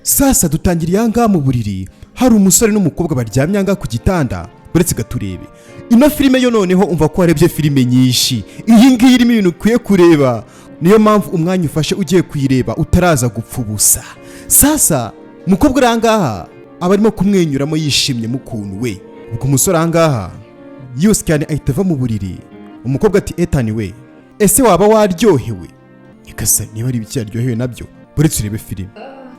Sasa dutangiriye ahangaha mu buriri, hari umusore n'umukobwa baryamye ahangaha ku gitanda. Buretse gaturebe ino filime yo noneho umva ko warebye filime nyinshi, iyi ngiyi irimo ibintu ukwiye kureba, niyo mpamvu umwanya ufashe ugiye kuyireba utaraza gupfa ubusa. Sasa umukobwa uri ahangaha aba arimo kumwenyuramo yishimye mukuntu we. Ubwo umusore ahangaha yose cyane ahita ava mu buriri. Umukobwa ati Ethan we, ese waba waryohewe? Ikasa niba ari ibiki yaryohewe nabyo, buretse urebe filime.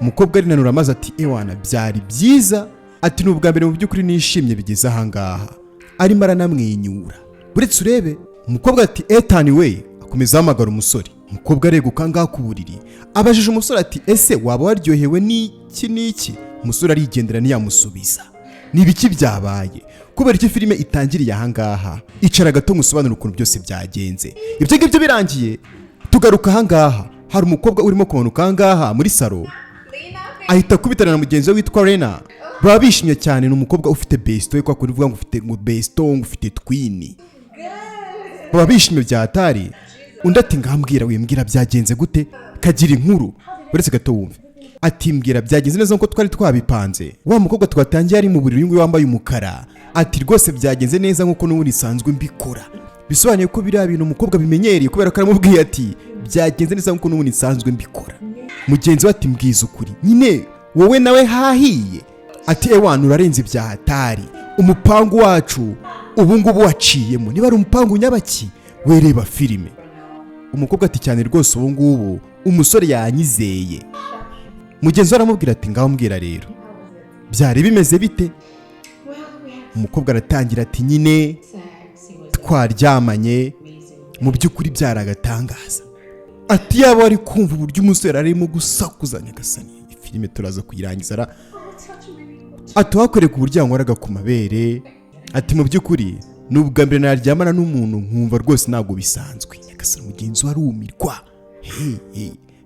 Umukobwa arinanura maze ati ewana byari byiza, ati n'ubwa mbere mu by'ukuri nishimye bigeze ahangaha. Arimo aranamwenyura, buretse urebe. Umukobwa ati Ethan we, akomeza ahamagara umusore. Umukobwa areguka ngaha ku buriri, abajije umusore ati ese waba waryohewe n'iki? Umusore arigendera ntiyamusubiza. Ni ibiki byabaye? Kubera iki filime itangiriye ahangaha? Icara gato musobanura ukuntu byose byagenze. Ibyo ngibyo birangiye, tugaruka ahangaha. Hari umukobwa urimo kumanuka ahangaha muri salo, ahita kubitana na mugenzi we witwa Lena. Baba bishimye cyane. Ni umukobwa ufite besto we, kwa kuri uvuga ngo ufite besto, ngo ufite twini. Baba bishimye byatari. Undi ati ngambwira wembwira byagenze gute? Kagira inkuru. Buretse gato wumve. Ati mbwira byagenze neza nko twari twabipanze. Wa mukobwa twatangiye ari mu buriri ngo wambaye umukara. Ati rwose byagenze neza nkuko n'ubundi sanzwe mbikora. Bisobanuye ko biriya bintu umukobwa bimenyereye kubera ko aramubwiye ati byagenze neza nkuko n'ubundi sanzwe mbikora. Mugenzi we ati mbwiza ukuri nyine wowe nawe hahiye. Ati ewana urarenze byahatari, umupangu wacu ubu ngubu waciyemo niba ari umupangu nyabaki, wereba filime. Umukobwa ati cyane rwose ubu ngubu umusore yanyizeye. Mugenzi we aramubwira ati ngaho mbwira rero byari bimeze bite? Umukobwa aratangira ati nyine twaryamanye, mu by'ukuri byaragatangaza. Ati yaba wari kumva uburyo umusore arimo gusakuza nyagasani, filime turaza kuyirangiza. Ati wakoreka uburyo yankoraga ku mabere. Ati mu by'ukuri n'ubwa mbere naryamana n'umuntu nkumva rwose ntabwo bisanzwe nyagasani. Mugenzi we arumirwa.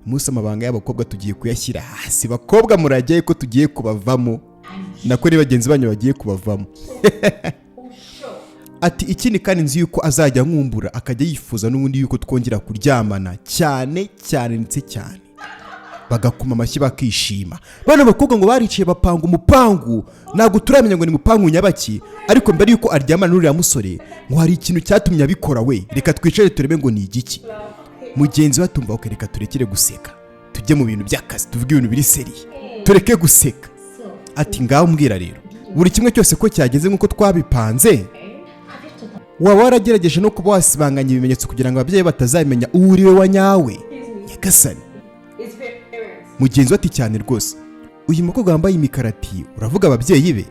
Musa amabanga y'abakobwa tugiye kuyashyira hasi. Bakobwa muragiye ko tugiye kubavamo, nako ni bagenzi banyu bagiye kubavamo. Ati ikindi kandi nzi yuko azajya nkumbura akajya yifuza n'ubundi yuko twongera kuryamana cyane ndetse cyane. Bagakuma amashyi bakishima. Bano bakobwa ngo bariciye bapanga umupangu, ntabwo turamenya ngo ni mupangu nyabaki, ariko mbere yuko aryamana n'uriya musore ngo hari ikintu cyatumye abikora we. Reka twicare turebe ngo ni igiki. Mugenzi we atumva ko reka turekere guseka, tujye mu bintu by'akazi, tuvuge ibintu biri seriye, tureke guseka. Ati ngaho mbwira rero buri kimwe cyose ko cyageze nk'uko twabipanze. Waba waragerageje no kuba wasibanganya ibimenyetso kugira ngo ababyeyi batazamenya uwo uri we wa nyawe nyagasani? Mugenzi we ati cyane rwose. Uyu mukobwa wambaye imikara ati uravuga ababyeyi be?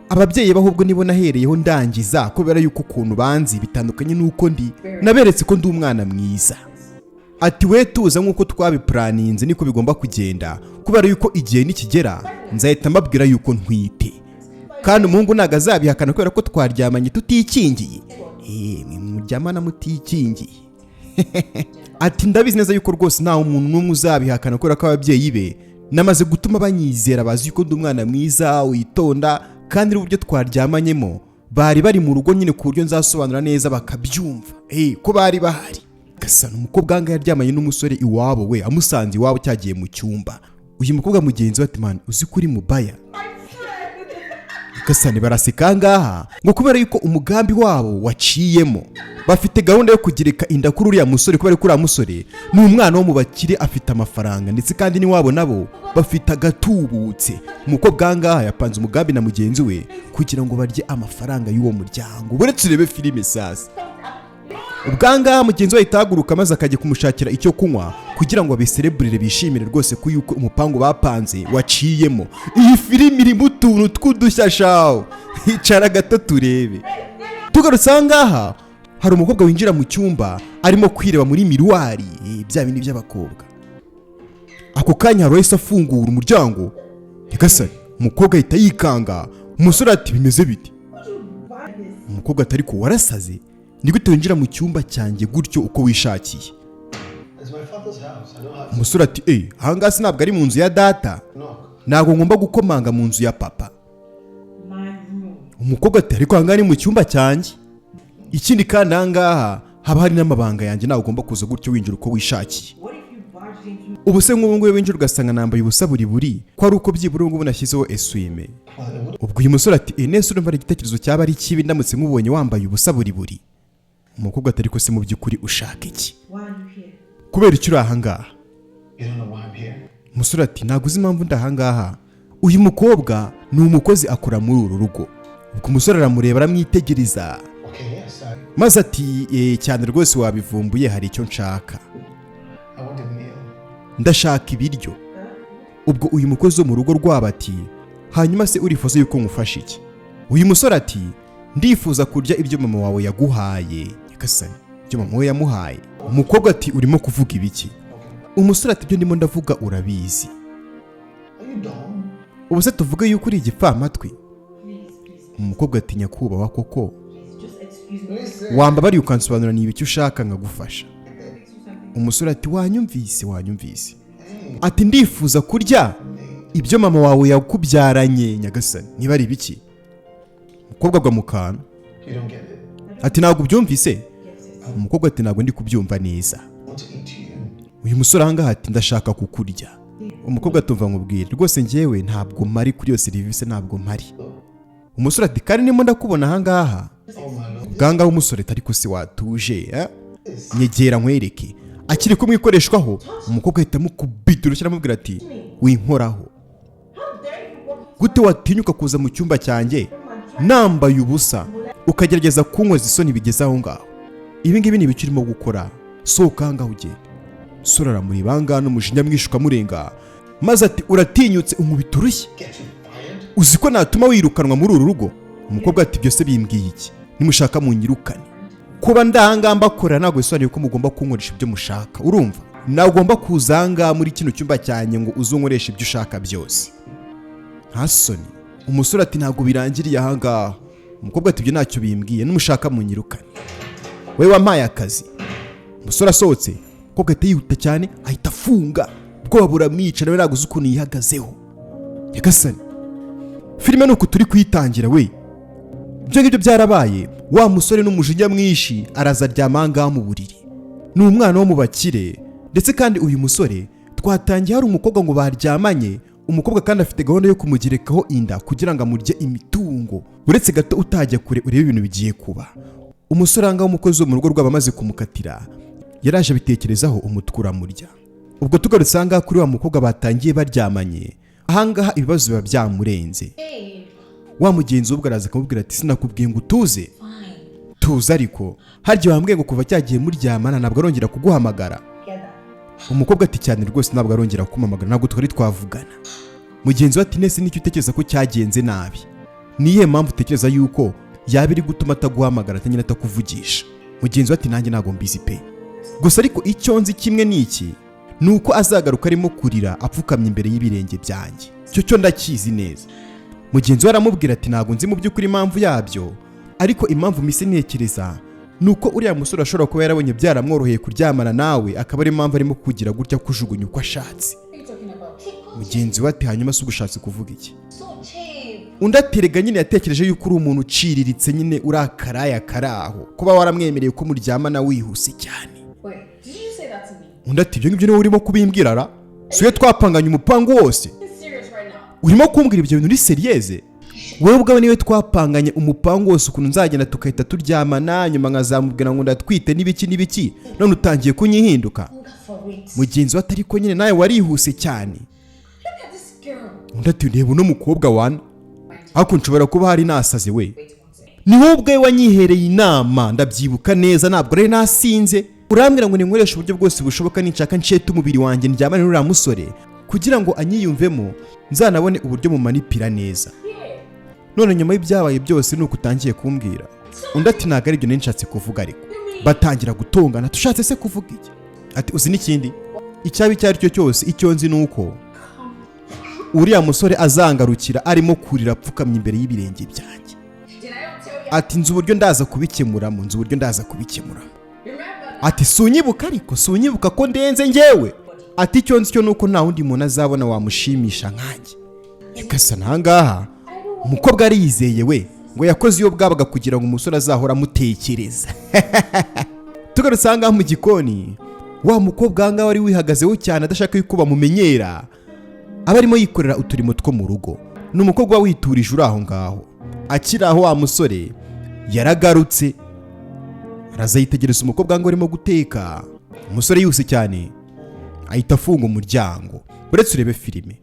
Ababyeyi bahubwo nibo nahereyeho ndangiza, kubera yuko ukuntu banzi bitandukanye nuko ndi, naberetse ko ndi umwana mwiza. Ati we tuza nk'uko twabiplaninze niko bigomba kugenda, kubera yuko igihe nikigera nzahita mbabwira yuko ntwite, kandi umuhungu ntago azabihakana kubera ko twaryamanye tutikingiye. Muryamana mutikingiye. Ati ndabizi neza yuko rwose nta umuntu n'umwe uzabihakana kubera ko ababyeyi be namaze gutuma banyizera, bazi yuko ndi umwana mwiza witonda, kandi n'uburyo twaryamanyemo bari bari mu rugo nyine ku buryo nzasobanura neza bakabyumva ko bari bahari. Gasana umukobwa anga yaryamanye n'umusore iwabo we, amusanze iwabo cyagiye mu cyumba. Uyu mukobwa mugenzi we ati man uzi kuri mubaya? Gasana baraseka ngaha ngo kubera yuko umugambi wabo waciyemo, bafite gahunda yo kugirika inda kuri uriya musore, kubera ko uriya musore ni umwana wo mu bakire afite amafaranga, ndetse kandi niwabo nabo bafite agatubutse. Umukobwa ngaha yapanze umugambi na mugenzi we kugira ngo barye amafaranga y'uwo muryango. Buretse urebe filime sasa. Ubwangaha mugenzi we itahaguruka maze akajya kumushakira icyo kunywa kugira ngo abisereburire bishimire rwose ko yuko umupango bapanze waciyemo. Iyi filime iri mu tuntu tw'udushya shawo. Icara gato turebe. Tugarutse ahangaha hari umukobwa winjira mu cyumba arimo kwireba muri miruwari, bya bindi by'abakobwa. Ako kanya hari wese afungura umuryango. Nyagasani umukobwa ahita yikanga. Umusore ati bimeze bite? Umukobwa atari ko warasaze? Ni gute winjira mu cyumba cyanjye gutyo uko wishakiye? Umusore ati ahangaha ntabwo ari mu nzu ya data, ntabwo ngomba gukomanga mu nzu ya papa. Umukobwa ati ariko ahangaha ni mu cyumba cyanjye, ikindi kandi ahangaha haba hari n'amabanga yanjye, ntabwo ugomba kuza gutyo winjira uko wishakiye. ubu se nk'ubu ngubu winjira ugasanga nambaye ubusa buri ko ari uko byibura ubu ngubu nashyizeho eswime. Ubwo uyu musore ati nese urumva ari igitekerezo cyaba ari kibi ndamutse nkubonye wambaye ubusa buri. Umukobwa atari ko se mu by'ukuri ushaka iki? Kubera icyo uri ahangaha? Umusore ati ntabwo uzi impamvu ndahangaha. Uyu mukobwa ni umukozi akora muri uru rugo. Ubwo umusore aramureba aramwitegereza maze ati cyane rwose wabivumbuye, hari icyo nshaka, ndashaka ibiryo. Ubwo uyu mukozi wo mu rugo rwabo ati hanyuma se urifuza yuko ngufasha iki? Uyu musore ati ndifuza kurya ibyo mama wawe yaguhaye. Nyagasani, ibyo mama we yamuhaye? Umukobwa ati urimo kuvuga ibiki? Umusore ati ibyo ndimo ndavuga urabizi. Ubu se tuvuge yuko uri igipfamatwi? Umukobwa ati nyakubahwa koko wambabariye ukansobanura niba icyo ushaka nkagufasha. Umusore ati wanyumvise. Ati ndifuza kurya ibyo mama wawe yakubyaranye. Nyagasani, niba ari ibiki? Umukobwa agwa mu kantu ati ntabwo ubyumvise? Umukobwa ati ntabwo ndi kubyumva neza. Uyu musore ahangaha ati ndashaka kukurya. Umukobwa atumva nkubwira rwose njyewe ntabwo mpari kuri iyo serivisi, ntabwo mpari. Umusore ati kandi nimo ndakubona ahangaha. Ubwangaho umusore atari ko se watuje nyegera nkwereke. Akiri kumwikoreshwaho umukobwa ahita amukubita urushyi aramubwira ati winkoraho, gute watinyuka kuza mu cyumba cyanjye nambaye ubusa ukagerageza kunkoza isoni bigeze aho ngaho? Ibi ngibi ni ibiki urimo gukora? Sohoka ahangaha ugende. Umusore aramuribanga n'umujinya mwinshi ukamurenga maze ati uratinyutse unkubita urushyi? Uzi ko natuma wirukanwa muri uru rugo? Umukobwa ati byose bimbwiye iki? Nimushaka munyirukane. Kuba ndahanga mbakora ntabwo bisobanuye ko mugomba kunkoresha ibyo mushaka. Urumva, nagomba kuzanga muri kino cyumba cyanjye ngo uzunkoresha ibyo ushaka byose. Nta soni. Umusore ati ntabwo birangiriye ahangaha. Umukobwa ati ibyo ntacyo bimbwiye, nimushaka munyirukane. Wewe wampaye akazi. Umusore asohotse umukobwa ati yihuta cyane ahita afunga. Ubwoba buramwica nawe ntabwo uzi ukuntu yihagazeho. Nyagasani, filime nuko turi kuyitangira we. Ibyo ngibyo byarabaye, wa musore n'umujinya mwinshi araza aryama ahangaha mu buriri. Ni umwana wo mu bakire, ndetse kandi uyu musore twatangiye hari umukobwa ngo baryamanye. Umukobwa kandi afite gahunda yo kumugerekaho inda kugira ngo amurye imitungo. Uretse gato utajya kure urebe ibintu bigiye kuba. Umusore ahangaha umukozi wo mu rugo rwabo amaze kumukatira yaraje abitekerezaho umutwe uramurya. Ubwo tugarutse ahangaha kuri wa mukobwa batangiye baryamanye, ahangaha ibibazo biba byamurenze. Wa mugenzi ubwo araza akamubwira ati sinakubwiye ngo utuze? Tuza ariko harya wambwiye ngo kuva cyagiye muryamana ntabwo arongera kuguhamagara? Umukobwa ati cyane rwose ntabwo arongera kumpamagara, ntabwo twari twavugana. Mugenzi we ati nese nicyo utekereza ko cyagenze nabi? Niye mpamvu utekereza yuko yaba iri gutuma ataguhamagara atanyine atakuvugisha? Mugenzi we ati nanjye ntabwo mbizi pe, gusa ariko icyo nzi kimwe n'iki nuko azagaruka arimo kurira apfukamye imbere y'ibirenge byanjye. Cyo ndakizi neza. Mugenzi we aramubwira ati ntabwo nzi mu by'ukuri impamvu yabyo, ariko impamvu mise ntekereza nuko uriya musore ashobora kuba yarabonye byaramworoheye kuryamana nawe, akaba ari impamvu arimo kugira gutya kujugunya uko ashatse. Mugenzi we ati hanyuma se ugushatse kuvuga iki? Undi aterega nyine yatekereje yuko uri umuntu uciriritse nyine urakaraya karaho kuba waramwemereye ko muryamana wihuse cyane. Undi ati ibyo ngibyo niwe urimo kubimbwira ra? Siwe twapanganye umupango wose? Urimo kumbwira ibyo bintu uri seriyeze? Wewe ubwawe niwe twapanganye umupango wose ukuntu nzagenda tukahita turyamana nyuma nkazamubwira ngo ndatwite n'ibiki none utangiye kunyihinduka? Mugenzi we atari ko nyine nawe warihuse cyane. Undi ati ndeba uno mukobwa wana, ariko nshobora kuba hari nasaze we. Ni wowe ubwawe wanyihereye inama ndabyibuka neza, ntabwo ari nasinze. Urambwira ngo ninkoresha uburyo bwose bushoboka ninshaka ncete umubiri wanjye ndyamane n'uriya musore kugira ngo anyiyumvemo nzanabone uburyo mu manipira neza. None nyuma y'ibyabaye byose nuko utangiye kumbwira. Undi ati ntabwo ari ibyo nishatse kuvuga, ariko batangira gutongana. Tushatse se kuvuga iki? Ati uzi n'ikindi, icyaba icyo ari cyo cyose icyo nzi nuko uriya musore azangarukira arimo kurira apfukamye imbere y'ibirenge byanjye. Ati nzi uburyo ndaza kubikemuramo. Ati sunyibuka, ariko sunyibuka ko ndenze njyewe. Ati icyo nzi cyo nuko nta wundi muntu azabona wamushimisha nkanjye. Yakasa ntangaha umukobwa ari yizeye we ngo yakoze iyo bwabaga kugira ngo umusore azahora amutekereza. Tugarutse ahangaha mu gikoni, wa mukobwa ahangaha wari wihagazeho cyane adashaka yuko bamumenyera aba arimo yikorera uturimo two mu rugo. Ni umukobwa witurije uri aho ngaho. Akiri aho wa musore yaragarutse araza yitegereza umukobwa ngo arimo guteka. Umusore yihuse cyane ahita afunga umuryango. Uretse urebe filime,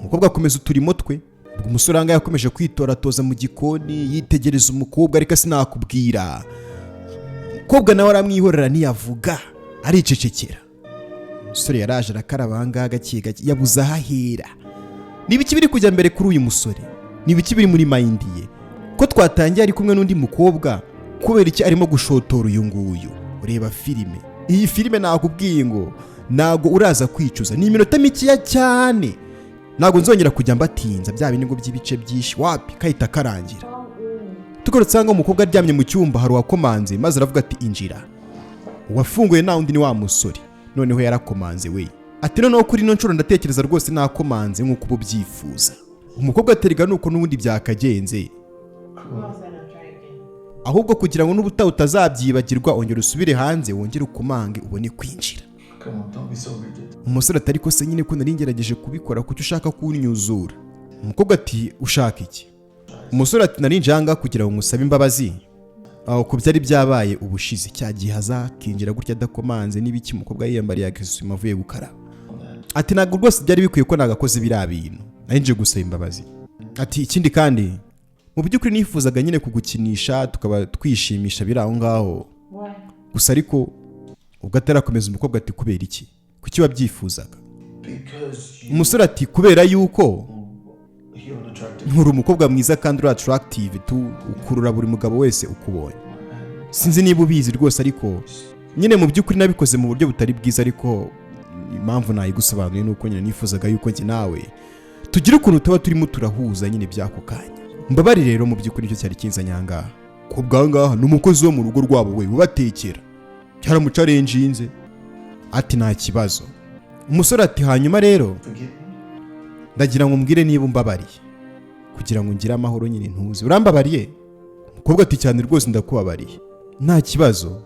umukobwa akomeza uturimo twe. Ubwo umusore ahangaha yakomeje kwitoratoza mu gikoni yitegereza umukobwa, ariko sinakubwira. Umukobwa nawe aramwihorera ntiyavuga, aricecekera. Umusore yaraje arakaraba ahangaha gake gake yabuze aho ahera. N'ibiki biri kujya mbere kuri uyu musore? N'ibiki biri muri mind ye? Ko twatangiye ari kumwe n'undi mukobwa, kubera iki arimo gushotora uyu nguyu? Ureba filime. Iyi filime nakubwiye ngo nago uraza kwicuza. Ni iminota mikeya cyane. Nago nzongera kujya mbatinza bya bindi ngo by'ibice byinshi wapi kahita karangira. Tugarutse ngo umukobwa aryamye mu cyumba hari uwakomanze maze aravuga ati injira. Uwafunguye na undi ni wa musore. Noneho yarakomanze we. Ati noneho kuri ino nshuro ndatekereza rwose nakomanze nk'uko ubu byifuza. Umukobwa aterega nuko n'ubundi byakagenze. Ahubwo kugira ngo n'ubutaha utazabyibagirwa ongera usubire hanze wongere ukumange ubone kwinjira. Umusore atari ko se nyine ko nari ngerageje kubikora kuko ushaka kunyuzura. Umukobwa ati ushaka iki? Umusore ati nari njanga kugira ngo ngusabe imbabazi. Aho ko byari byabaye ubushize cya gihe hazakinjira gutya adakomanze n'ibiki umukobwa yiyambariye agasume avuye gukaraba. Ati ntabwo rwose byari bikwiye ko nagakoze biriya bintu. Nari nje gusaba imbabazi. Ati ikindi kandi mu by'ukuri nifuzaga nyine kugukinisha tukaba twishimisha biri aho ngaho. Gusa ariko ubwo atarakomeza umukobwa ati kubera iki? Kuki wabyifuzaga? Umusore ati kubera yuko nturi umukobwa mwiza kandi uri attractive ukurura buri mugabo wese ukubonye. Sinzi niba ubizi rwose ariko nyine mu by'ukuri nabikoze mu buryo butari bwiza, ariko impamvu nayigusobanuye nuko nyine nifuzaga yuko njye nawe tugira ukuntu tuba turimo turahuza nyine byako kanya. Mbabari rero mu by'ukuri nicyo cyari kinzanye ahangaha. Ko bwangaha n'umukozi wo mu rugo rwabo we ubatekera cyaramucarenjinze. Ati nta kibazo. Umusore ati hanyuma rero ndagira ngo mbwire niba umbabariye kugira ngo ngire amahoro nyine ntuzi. Urambabariye? Umukobwa ati cyane rwose ndakubabariye. Nta kibazo.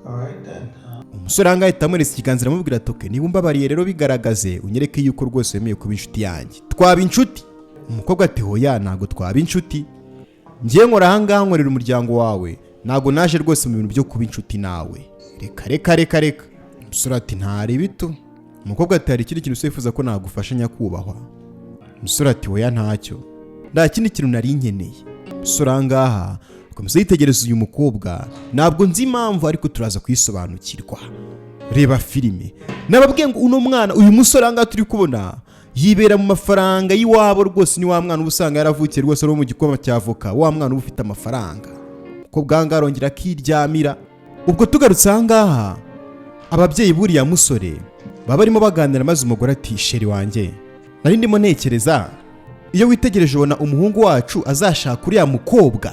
Umusore ahangaha ahita amwereka ikiganza aramubwira ati okay, niba umbabariye rero bigaragaze unyereke yuko rwose wemeye kuba inshuti yanjye. Twaba inshuti? Umukobwa ati hoya ntago twaba inshuti. Ngiye nkora ahangaha nkorera umuryango wawe, ntago naje rwose mu bintu byo kuba inshuti nawe. Reka. Umusore ati ntari bito. Umukobwa ati hari ikindi kintu usifuza ko nagufasha nyakubahwa? Umusore ati hoya ntacyo, nta kindi kintu nari nkeneye. Umusore ahangaha akomeza yitegereza uyu mukobwa, ntabwo nzi impamvu ariko turaza kwisobanukirwa. Reba filime. Nababwiye ngo uno mwana uyu musore ahangaha turi kubona yibera mu mafaranga y'iwabo rwose. Ni wa mwana ubusanga yaravukiye rwose ari mu gikoma cy'avoka, wa mwana uba ufite amafaranga. Umukobwa ahangaha arongera akiryamira. Ubwo tugarutse ahangaha ababyeyi buriya musore baba barimo baganira maze umugore ati sheri wanjye nari ndimo ntekereza iyo witegereje ubona umuhungu wacu azashaka uriya mukobwa.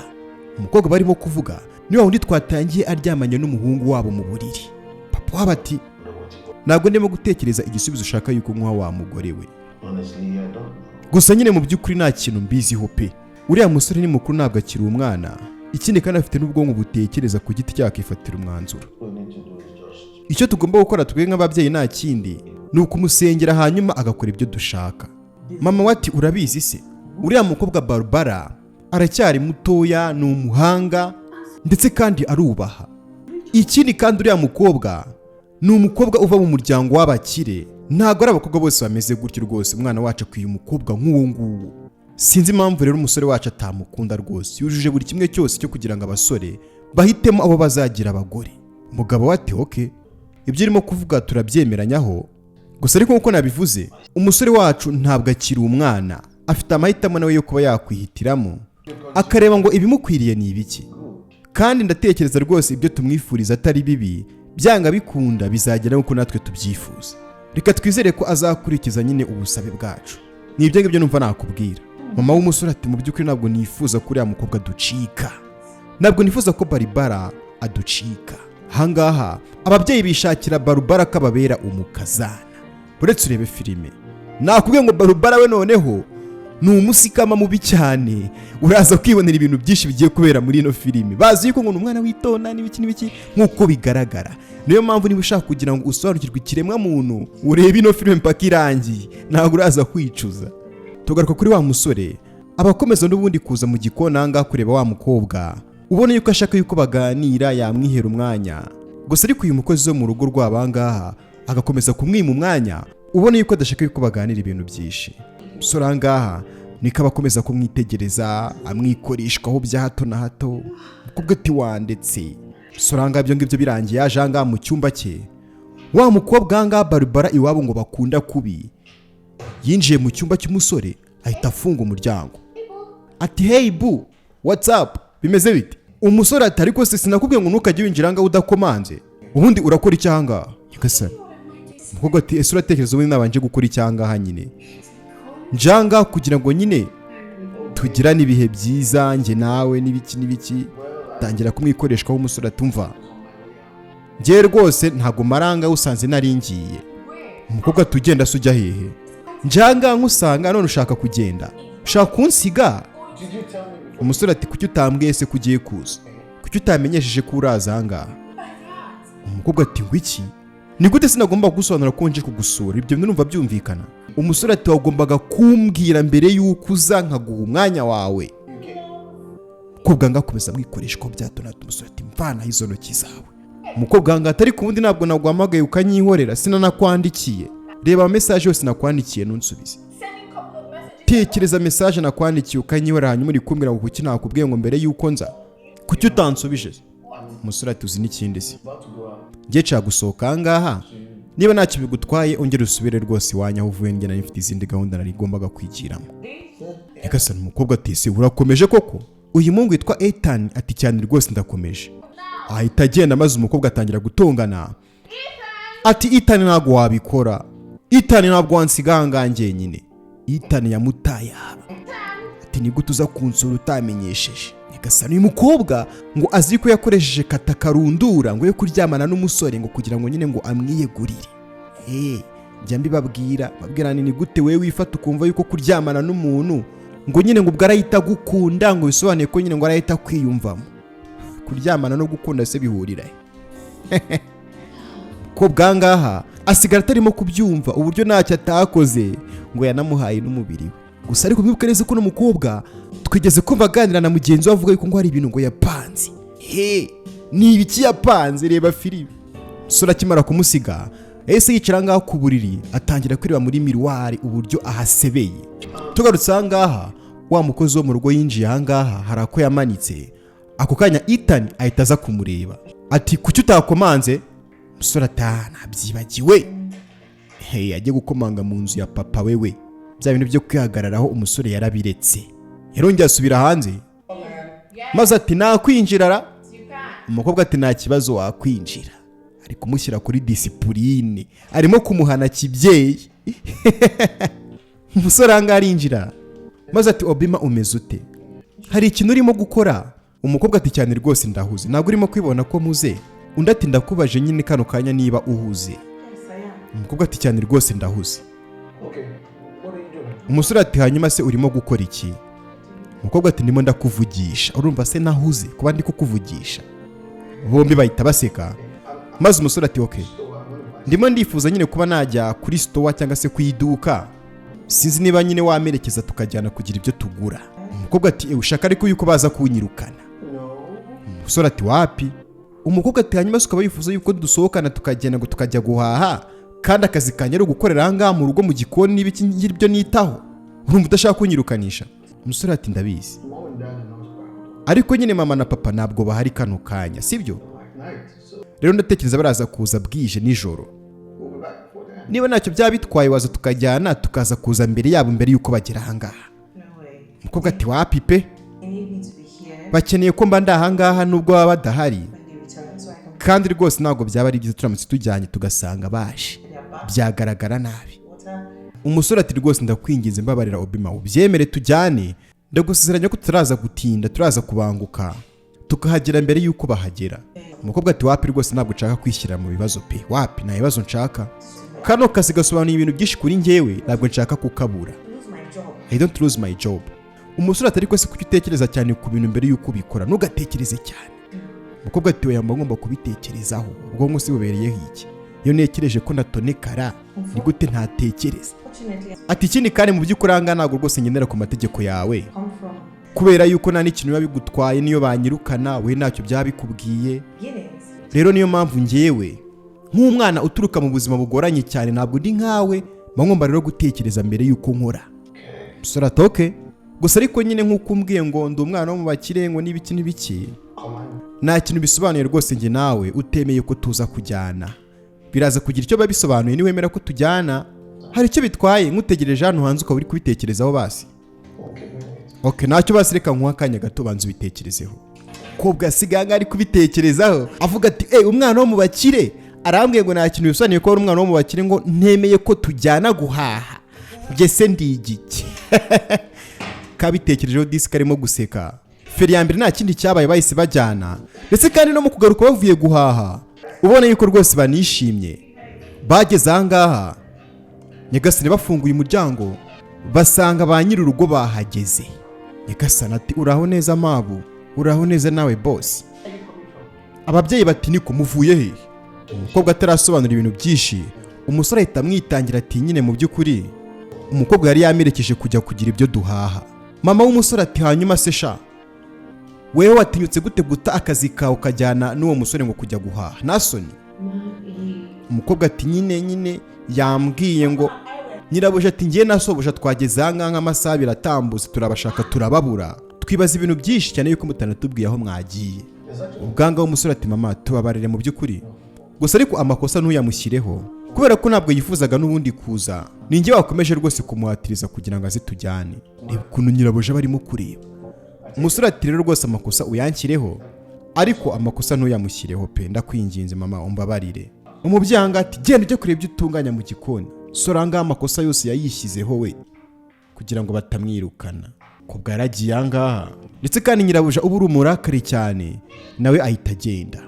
Umukobwa barimo kuvuga niba wundi twatangiye aryamanye n'umuhungu wabo mu buriri. Papa wabo ati ntabwo ndimo gutekereza igisubizo ushaka yuko nkuha wa mugore we. Gusa nyine mu by'ukuri nta kintu mbiziho pe. Uriya musore ni mukuru ntabwo akiri umwana. Ikindi kandi afite n'ubwonko butekereza ku giti cye akifatira umwanzuro. Icyo tugomba gukora twe nk'ababyeyi nta kindi ni ukumusengera hanyuma agakora ibyo dushaka. Mama wati urabizi se uriya mukobwa Barbara aracyari mutoya, ni umuhanga ndetse kandi arubaha. Ikindi kandi uriya mukobwa ni umukobwa uva mu muryango w'abakire. Ntabwo ari abakobwa bose bameze gutyo rwose. Umwana wacu akwiye umukobwa nk'uwo nguwo. Sinzi impamvu rero umusore wacu atamukunda rwose. Yujuje buri kimwe cyose cyo kugira ngo abasore bahitemo abo bazagira abagore. Umugabo wati okay, ibyo urimo kuvuga turabyemeranyaho. Gusa ariko nkuko nabivuze umusore wacu ntabwo akiri umwana, afite amahitamo nawe yo kuba yakwihitiramo akareba ngo ibimukwiriye ni ibiki. Kandi ndatekereza rwose ibyo tumwifuriza atari bibi, byanga bikunda bizagera nkuko natwe tubyifuza. Reka twizere ko azakurikiza nyine ubusabe bwacu. Ni ibyo ngibyo numva nakubwira. Mama w'umusore ati mu by'ukuri ntabwo nifuza ko uriya mukobwa ducika. Ntabwo nifuza ko Barbara aducika. Hangaha ababyeyi bishakira Barbara kababera umukazana. Uretse urebe filime nakubwiye ngo Barbara we noneho ni umusikama mubi cyane. Uraza kwibonera ibintu byinshi bigiye kubera muri ino filime. Bazi yuko ngo umwana witonda n'ibiki nk'uko bigaragara. Niyo mpamvu niba ushaka kugira ngo usobanukirwe ikiremwa muntu, urebe ino filime mpaka irangiye, ntabwo uraza kwicuza. Tugaruka kuri wa musore abakomeza n'ubundi kuza mu gikoni ahangaha kureba wa mukobwa, ubona yuko ashaka yuko baganira yamwihera umwanya. Gusa ariko uyu mukozi wo mu rugo rw'abangaha agakomeza kumwima umwanya, ubona yuko adashaka yuko baganira ibintu byinshi. Umusore ahangaha niko abakomeza kumwitegereza, amwikoreshwaho bya hato na hato. Umukobwa ati wandetse. Umusore ahangaha ibyo ngibyo birangiye yaje ahangaha mu cyumba cye. Wa mukobwa ahangaha Barbara iwabo ngo bakunda kubi yinjiye mu cyumba cy'umusore ahita afunga umuryango. Ati hey boo, what's up? Bimeze bite? Umusore ati ariko se sinakubwiye ngo ntukajye winjira ahangaha udakomanze, ubundi urakora iki ahangaha? Nyagasani. Umukobwa ati ese uratekereza ubundi nabanje gukora iki ahangaha nyine? Njanga kugira ngo nyine tugirane ibihe byiza njye nawe n'ibiki. Tangira kumwikoreshwa w'umusore atumva. Ngiye rwose ntago maranga usanze naringiye. Umukobwa tugenda se ujya hehe? Njanga nkusanga none ushaka kugenda. Ushaka kunsiga? Umusore ati kuki utambwiye se kugiye kuza? Kuki utamenyesheje ko uraza ahangaha? Umukobwa ati ngwiki? Ni gute sinagomba gusobanura ko nje kugusura? Ibyo numva byumvikana. Umusore ati wagombaga kumbwira mbere yuko uza nkaguha umwanya wawe. Umukobwa ngakomeza mwikoreshwa byato na umusore ati mvana izo ntoki zawe. Umukobwa nga atari kundi ntabwo naguhamagaye ukanyihorera, sinanakwandikiye. Reba message yose nakwandikiye nunsubize. Tekereza message nakwandikiye ukanyihorera hanyuma uri kumbwira ngo kuki nakubwiye ngo mbere yuko nza. Kuki utansubije? Umusore ati uzi n'ikindi se. Ngiye nshaka gusohoka ahangaha. Niba ntacyo bigutwaye ongera usubire rwose iwanyu aho uvuye, njye nari mfite izindi gahunda nari ngombaga kwigiramo. Nyagasani. Umukobwa ati ese urakomeje koko? Uyu mungu witwa Ethan ati cyane rwose ndakomeje. Ahita agenda maze umukobwa atangira gutongana. Ati Ethan ntabwo wabikora. Ethan ntabwo wansiga ahangaha njyenyine. Ethan yamutaye. Ati ni gute uza kunsura utamenyesheje? Nyagasani. Uyu mukobwa ngo azi ko yakoresheje katakarundura ngo yo kuryamana n'umusore ngo kugira ngo nyine ngo amwiyegurire. Njya mbibabwira ni gute wewe wifata ukumva yuko kuryamana n'umuntu ngo nyine ngo ubwo arahita gukunda, ngo bisobanuye ko nyine ngo arahita kwiyumvamo. Kuryamana no gukunda se bihurira ko bwangaha asigara atarimo kubyumva uburyo ntacyo atakoze ngo yanamuhaye n'umubiri we. Gusa ariko mwibuke neza ko no mukobwa twigeze kumva aganira na mugenzi we avuga yuko ngo hari ibintu ngo yapanze. Ni ibiki yapanze? Reba filime. Sura kimara kumusiga ese yicara ngaho ku buriri atangira kwireba muri miruwari uburyo ahasebeye. Tugarutse ahangaha wa mukozi wo mu rugo yinjiye ahangaha hari ako yamanitse. Ako kanya Ethan ahita aza kumureba. Ati kuki utakomanze? Umusore ata nabyibagiwe. Ajye gukomanga mu nzu ya papa wewe. Bya bintu byo kwihagararaho umusore yarabiretse. Yarongeye asubira hanze. Maze ati nakwinjirara? Umukobwa ati nta kibazo wakwinjira. Ari kumushyira kuri disipurine. Arimo kumuhana kibyeyi. Umusore anga arinjira. Maze ati Obima umeze ute? Hari ikintu urimo gukora? Umukobwa ati cyane rwose ndahuze. Ntabwo urimo kwibona ko muze? Undi ati ndakubaje nyine kano kanya niba uhuze. Umukobwa ati cyane rwose ndahuze. Umusore ati hanyuma se urimo gukora iki? Umukobwa ati ndimo ndakuvugisha. Urumva se nahuze kuba ndi kukuvugisha? Bombi bahita baseka. Maze umusore ati okay, ndimo ndifuza nyine kuba najya kuri store cyangwa se ku iduka. Sinzi niba nyine wamerekeza tukajyana kugira ibyo tugura. Umukobwa ati ushaka ariko yuko baza kunyirukana? Umusore ati wapi? Umukobwa ati hanyuma ukaba yifuza yuko dusohokana tukagenda ngo tukajya guhaha, kandi akazi kanjye ari gukorera ahangaha mu rugo mu gikoni n'ibiki ngibyo nitaho. Urumva udashaka kunyirukanisha? Umusore ati ndabizi, ariko nyine mama na papa ntabwo bahari kano kanya, sibyo? Rero ndatekereza baraza kuza bwije nijoro. Niba ntacyo byaba bitwaye waza tukajyana tukaza kuza mbere yabo mbere yuko bagera ahangaha. Umukobwa ati wapi pe? Bakeneye ko mba ndahangaha nubwo baba badahari, kandi rwose ntabwo byaba ari byiza turamutse tujyanye tugasanga baje, byagaragara nabi. Umusore ati rwose ndakwinginze mbabarira Obima ubyemere tujyane, ndagusezeranya ko turaza gutinda, turaza kubanguka tukahagera mbere yuko bahagera. Umukobwa ati wapi rwose ntabwo nshaka kwishyira mu bibazo pe, wapi nta bibazo nshaka, kano kazi gasobanuye ibintu byinshi kuri njyewe, ntabwo nshaka kukabura. I don't lose my job. Umusore ati ariko se kuki utekereza cyane ku bintu mbere y'uko ubikora ntugatekereze cyane. Umukobwa ati oya ngomba kubitekerezaho, ubwonko si bubereyeho iki? Iyo nekereje ko natonekara ni gute ntatekereza? Ati ikindi kandi mu by'ukuri anga ntabwo rwose ngendera ku mategeko yawe, kubera yuko nta n'ikintu biba bigutwaye niyo banyirukana we ntacyo byaba bikubwiye. Rero niyo mpamvu ngewe nk'umwana uturuka mu buzima bugoranye cyane ntabwo ndi nkawe, ngomba rero gutekereza mbere yuko nkora. Umusore ati okay, gusa ariko nyine nk'uko umbwiye ngo ndi umwana wo mu bakire ngo n'ibiki n'ibiki, nta kintu bisobanuye rwose njye nawe utemeye ko tuza kujyana. Biraza kugira icyo babisobanuye niwemera ko tujyana, hari icyo bitwaye nkutegereje hano hanze ukaba uri kubitekerezaho basi. Okay, ntacyo basi reka nkuha akanya gato banza ubitekerezeho. Kobwa siganga ari kubitekerezaho avuga ati umwana wo mu bakire arambwiye ngo nta kintu bisobanuye ko ari umwana wo mu bakire ngo ntemeye ko tujyana guhaha, njye se ndi igiki? Kabitekerejeho disi karimo guseka. Feri ya mbere nta kindi cyabaye bahise bajyana, ndetse kandi no mu kugaruka bavuye guhaha ubona yuko rwose banishimye. Bageze ahangaha Nyagasani bafunguye umuryango basanga ba nyiri urugo bahageze. Nyagasani ati uraho neza mabu, uraho neza nawe boss. Ababyeyi bati niko muvuye he? Umukobwa atarasobanura ibintu byinshi, umusore ahita amwitangira ati nyine mu by'ukuri umukobwa yari yamerekeje kujya kugira ibyo duhaha. Mama w'umusore ati hanyuma se sha wewe watinyutse gute guta akazi kawe ukajyana n'uwo musore ngo kujya guhaha nasoni? Umukobwa ati nyine yambwiye ngo nyirabuja ati ngiye nasobuja twageze aha nk'amasaha biratambutse turabashaka turababura, twibaza ibintu byinshi cyane yuko mutanatubwiye aho mwagiye. Ubwanga w'umusore ati mama tubabarire mu by'ukuri, gusa ariko amakosa ntuyamushyireho kubera ko ntabwo yifuzaga n'ubundi kuza, ninjye wakomeje rwose kumuhatiriza kugira ngo aze tujyane. Reba ukuntu nyirabuja barimo kureba. Umusore ati rero rwose amakosa uyanshyireho, ariko amakosa ntuyamushyireho pe, ndakwinginze mama umbabarire. Umubyeyi ati genda ujye kureba ibyo utunganya mu gikoni. Soranga amakosa yose yayishyizeho we kugira ngo batamwirukana. Kobwa yaragiye ahangaha, ndetse kandi nyirabuja ubu uri umurakari cyane nawe ahita agenda.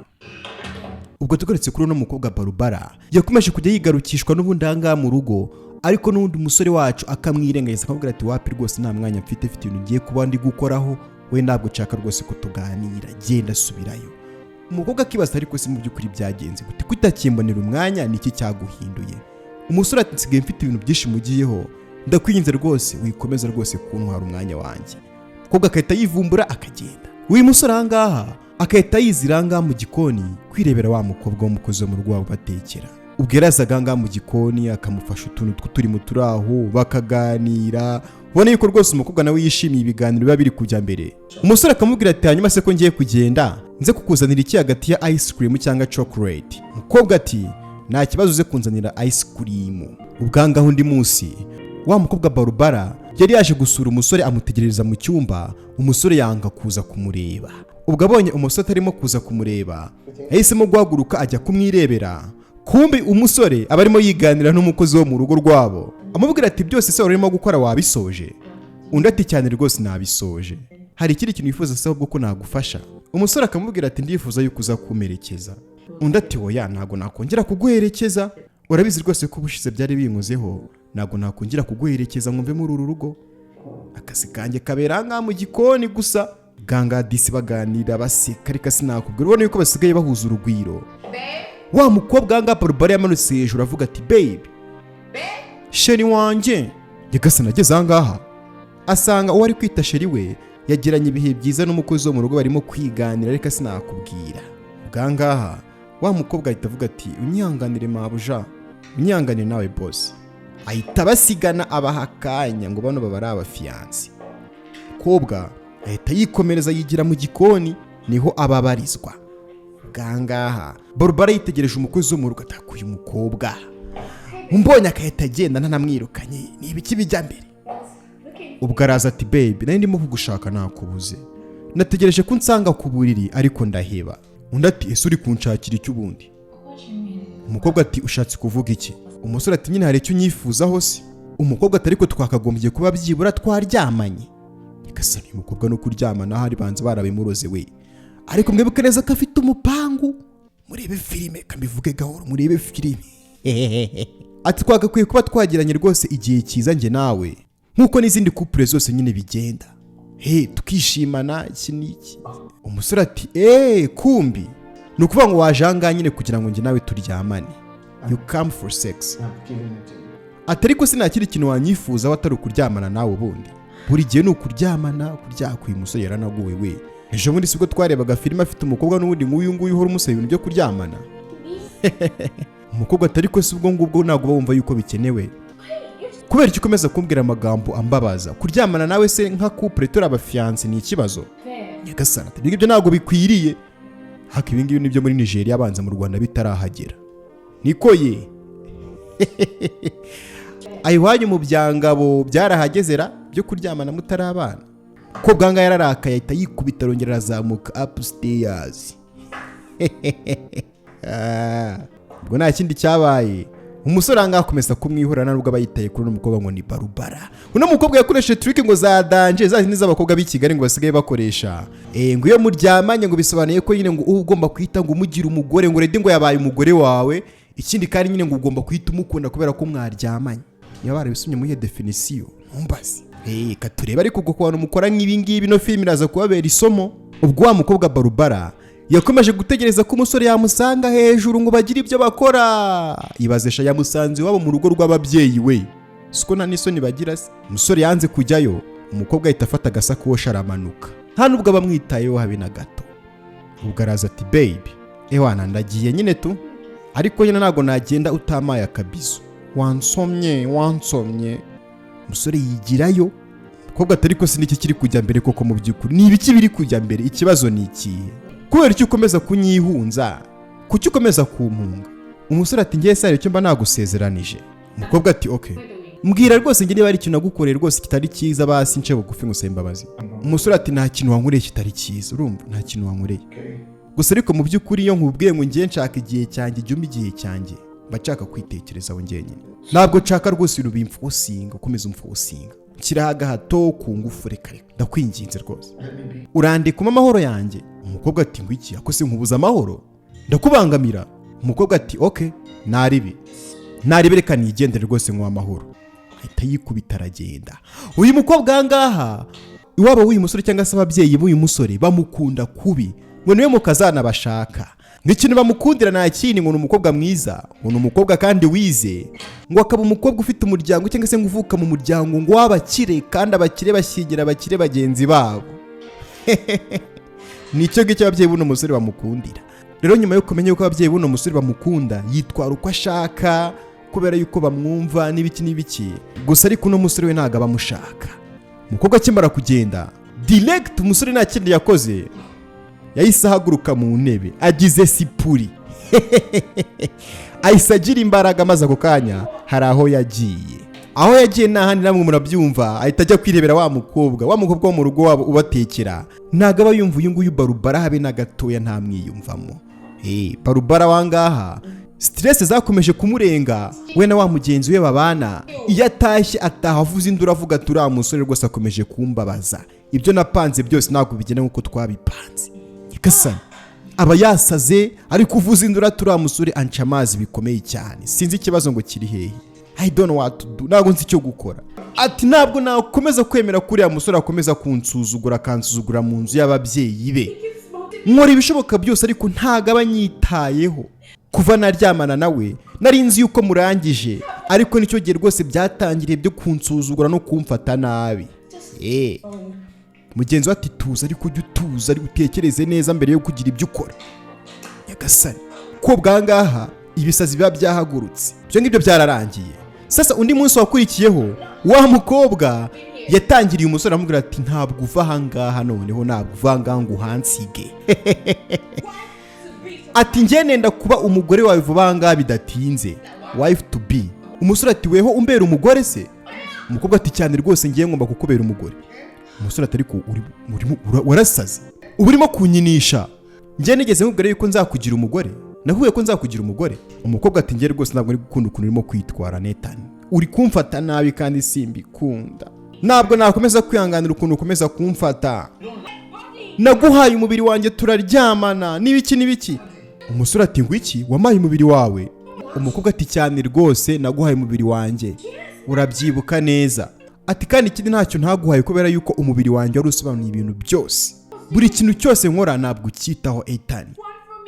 Ubwo tugarutse kuri uno mukobwa Barbara yakomeje kujya yigarukishwa n'ubundi ahangaha mu rugo, ariko n'undi musore wacu akamwirengagiza akamubwira ati wapi rwose nta mwanya mfite ibintu ngiye kuba ndi gukoraho, we ntabwo nshaka rwose ko tuganira, genda subirayo. Umukobwa akibaza ariko se mu by'ukuri byagenze gute kutakimbonera umwanya, niki cyaguhinduye? Umusore ati nsigaye mfite ibintu byinshi mugiyeho, ndakwinze rwose wikomeza rwose kuntwara umwanya wanjye. Umukobwa akahita yivumbura akagenda. Uyu musore ahangaha akahita yiziranga mu gikoni kwirebera wa mukobwa w'umukozi wo mu rugo batekera. Ubwo yarazaga ngaha mu gikoni akamufasha utuntu tw'uturimo turi aho bakaganira, ubona yuko rwose umukobwa nawe yishimiye ibiganiro biba biri kujya mbere. Umusore akamubwira ati hanyuma se ko ngiye kugenda nze kukuzanira iki hagati ya ice cream cyangwa chocolate? Umukobwa ati nta kibazo uze kunzanira ice cream. Ubwangaho undi munsi wa mukobwa Barbara yari yaje gusura umusore amutegereza mu cyumba, umusore yanga kuza kumureba. Ubwo abonye umusore atarimo kuza kumureba yahisemo guhaguruka ajya kumwirebera. Kumbi umusore aba arimo yiganira n'umukozi wo mu rugo rwabo, amubwira ati byose se urimo gukora wabisoje? Undi ati cyane rwose nabisoje, hari ikindi kintu wifuza se ahubwo ko nagufasha? Umusore akamubwira ati ndifuza yuko uza kumerekeza. Undi ati oya ntago nakongera kuguherekeza, urabizi rwose ko ubushize byari binkozeho, ntago nakongera kuguherekeza ngo mve muri uru rugo, akazi kanjye kabera nka mu gikoni gusa. Ganga disi baganira baseka ariko sinakubwira, ubona yuko basigaye bahuza urugwiro. Wa mukobwa anga Barbara yamanutse hejuru avuga ati babe sheri wanjye. Nyagasani ageze ahangaha asanga uwo ari kwita sheri we yagiranye ibihe byiza n'umukozi wo mu rugo barimo kwiganira ariko sinakubwira. Bwangaha wa mukobwa ahita avuga ati unyihanganire mabuja, unyihanganire nawe boss. Ahita basigana abaha akanya ngo bano baba ari abafiyansi. Kobwa ahita yikomereza yigira mu gikoni niho ababarizwa. Bwangaha Barbara yitegereje umukozi wo mu rugo atakuye umukobwa, umbonye akahita agenda ntanamwirukanye, ni ibiki bijya mbere. Ubwo araza ati babe nari ndimo kugushaka nakubuze, nategereje ko unsanga ku buriri ariko ndaheba. Undi ati ese uri kunshakira iki ubundi? Umukobwa ati ushatse kuvuga iki? Umusore ati nyine hari icyo unyifuzaho se. Umukobwa ati ariko twakagombye kuba byibura twaryamanye. Nyagasani uyu mukobwa no kuryamana hari banze barabimuroze we, ariko mwibuke neza ko afite umupangu. Murebe filime kambivuge gahoro, murebe filime. Ati twagakwiye kuba twagiranye rwose igihe cyiza njye nawe nk'uko n'izindi couple zose nyine bigenda. Tukishimana iki n'iki. Umusore ati kumbi ni ukuvuga ngo waje ahangaha nyine kugira ngo njye nawe turyamane, you come for sex. Atari ko sinakiri ikintu wanyifuza watari ukuryamana nawe ubundi, buri gihe ni ukuryamana. Kuryakuye umusore yaranaguwe we. Ejo muri sibwo twarebaga filime afite umukobwa n'ubundi nk'uyu nguyu uhora umusaba ibintu byo kuryamana. Umukobwa atari ko sibwo ngubwo ntabwo bumva yuko bikenewe. Kubera icyo ukomeza kumbwira amagambo ambabaza, kuryamana nawe se nka couple turi abafiance ni ikibazo? Nyagasana, ibyo ntabwo bikwiriye. Haka ibi ngibi nibyo muri Nigeria abanza mu Rwanda bitarahagera. Niko ye. Ayiwanyu mu byangabo byarahagezera byo kuryamana mutarabana. Ko bwanga yararakaye ahita yikubita arongera azamuka upstairs. Ubwo nta kindi cyabaye. Umusore anga akomeza kumwihorana nubwo abayitaye kuri umukobwa ngo ni barubara. Uno mukobwa yakoresheje trick ngo za danje zazindi z'abakobwa b'i Kigali ngo basigaye bakoresha. Ngo iyo muryamanye ngo bisobanuye ko nyine ngo ugomba kwita ngo umugira umugore, ngo redi ngo yabaye umugore wawe. Ikindi kandi nyine ngo ugomba kwita umukunda kubera ko mwaryamanye. Niba barabisumye muri definition ntumbazi. Katureba ariko ubwo kubana umukora nk'ibi ngibi no film iraza kubabera isomo. Ubwo wa mukobwa barubara yakomeje gutegereza ko umusore yamusanga hejuru ngo bagire ibyo bakora. Ibazesha yamusanze wabo mu rugo rw'ababyeyi we. Siko nta n'isoni bagira se. Umusore yanze kujyayo, umukobwa ahita afata agasakoshi aramanuka. Nta nubwo bamwitayeho habe na gato. Ubwo araza ati baby, ewana ndagiye nyine tu. Ariko nyine ntago nagenda utamaye akabizo. Wansomye. Umusore yigirayo. Umukobwa atari ko siniki kiri kujya mbere koko mu by'ukuri. Ni ibiki biri kujya mbere? Ikibazo ni ikihe? Kubera icyo ukomeza kunyihunza, kuki ukomeza kumpunga? Umusore ati ngiye sare cyo mba nagusezeranije. Umukobwa ati okay, mbwira rwose ngiye bari ikintu nagukoreye rwose kitari cyiza basi nce bugufi ngusaba imbabazi. Umusore ati nta kintu wankoreye kitari cyiza, urumva nta kintu wankoreye. Gusa ariko mu by'ukuri iyo nkubwiye ngo ngiye nshaka igihe cyanjye jyumba igihe cyanjye, bacaka kwitekerezaho ngenyine. Ntabwo nshaka rwose urubimfu usinga, ukomeza umfu usinga. Kirahaga hato ku ngufu reka ndakwinginze rwose. Urandika amahoro yanjye. Umukobwa ati ngo iki akose nkubuza amahoro? Ndakubangamira. Umukobwa ati okay, naribi reka nigendere rwose nkwa amahoro. Ahita yikubita aragenda. Uyu mukobwa ahangaha iwabo w'uyu musore cyangwa se ababyeyi b'uyu musore bamukunda kubi, ngo niwe mukazana bashaka. N'ikintu bamukundira nta kindi ngo ni umukobwa mwiza, ngo ni umukobwa kandi wize, ngo akaba umukobwa ufite umuryango cyangwa se ngo uvuka mu muryango ngo w'abakire kandi abakire bashyingira abakire bagenzi babo. Nicyo ngicyo ababyeyi b'uno musore bamukundira. Rero nyuma yo kumenya yuko ababyeyi b'uno musore bamukunda, yitwara uko ashaka kubera yuko bamwumva n'ibiki. Gusa ariko uno musore we ntago abamushaka. Umukobwa akimara kugenda, direct umusore nta kindi yakoze, yahise ahaguruka mu ntebe agize sipuri. Ahise agira imbaraga maze ako kanya hari aho yagiye n'ahandi namwe murabyumva. Ahita ajya kwirebera wa mukobwa wo mu rugo wabo ubatekera. Ntago aba yumva uyu nguyu barubara habe na gatoya ntamwiyumvamo. Barubara wangaha stress zakomeje kumurenga, we na wa mugenzi we babana. Iyo atashye ataha avuza induru avuga turi amusore rwose akomeje kumbabaza. Ibyo napanze byose ntabwo bigenda nkuko twabipanze. Ikasana aba yasaze ari kuvuza induru turi amusore anca amazi bikomeye cyane. Sinzi ikibazo ngo kiri hehe. I don't know what to do. Ntabwo nzi icyo gukora. Ati ntabwo nakomeza kwemera kuri ya musore akomeza kunsuzugura akansuzugura mu nzu y'ababyeyi be. Nkora ibishoboka byose ariko ntago abanyitayeho. Kuva naryamana nawe nari nzi yuko murangije, ariko nicyo gihe rwose byatangiriye byo kunsuzugura no kumfata nabi. Mugenzi ati tuza ariko ujye utuza ari utekereze neza mbere yo kugira ibyo ukora. Nyagasani ko bwangaha ibisazi biba byahagurutse. Byo ngibyo byararangiye. Sasa undi munsi wakurikiyeho wa mukobwa yatangiriye umusore amubwira ati ntabwo uva ahangaha noneho, ntabwo uva ngaha ngo uhansige. Ati njye nenda kuba umugore wawe vuba ahangaha bidatinze, wife to be. Umusore ati weho umbera umugore se? Umukobwa ati cyane rwose ngiye ngomba kukubera umugore. Umusore ati ariko warasaze, uba urimo kunyinisha. Njye nigeze nkubwira yuko nzakugira umugore, nahuye ko nzakugira umugore. Umukobwa ati njye rwose ntabwo ari gukunda ukuntu urimo kwitwara Netani, uri kumfata nabi kandi simbikunda. Ntabwo nakomeza kwihanganira ukuntu ukomeza kumfata. Naguhaye umubiri wanjye turaryamana n'ibiki. Umusore ati ngo iki wamaye umubiri wawe? Umukobwa ati cyane rwose naguhaye umubiri wanjye, urabyibuka neza. ati kandi ikindi ntacyo ntaguhaye kubera yuko umubiri wanjye wari usobanuye ibintu byose. Buri kintu cyose nkora ntabwo ucyitaho Ethan.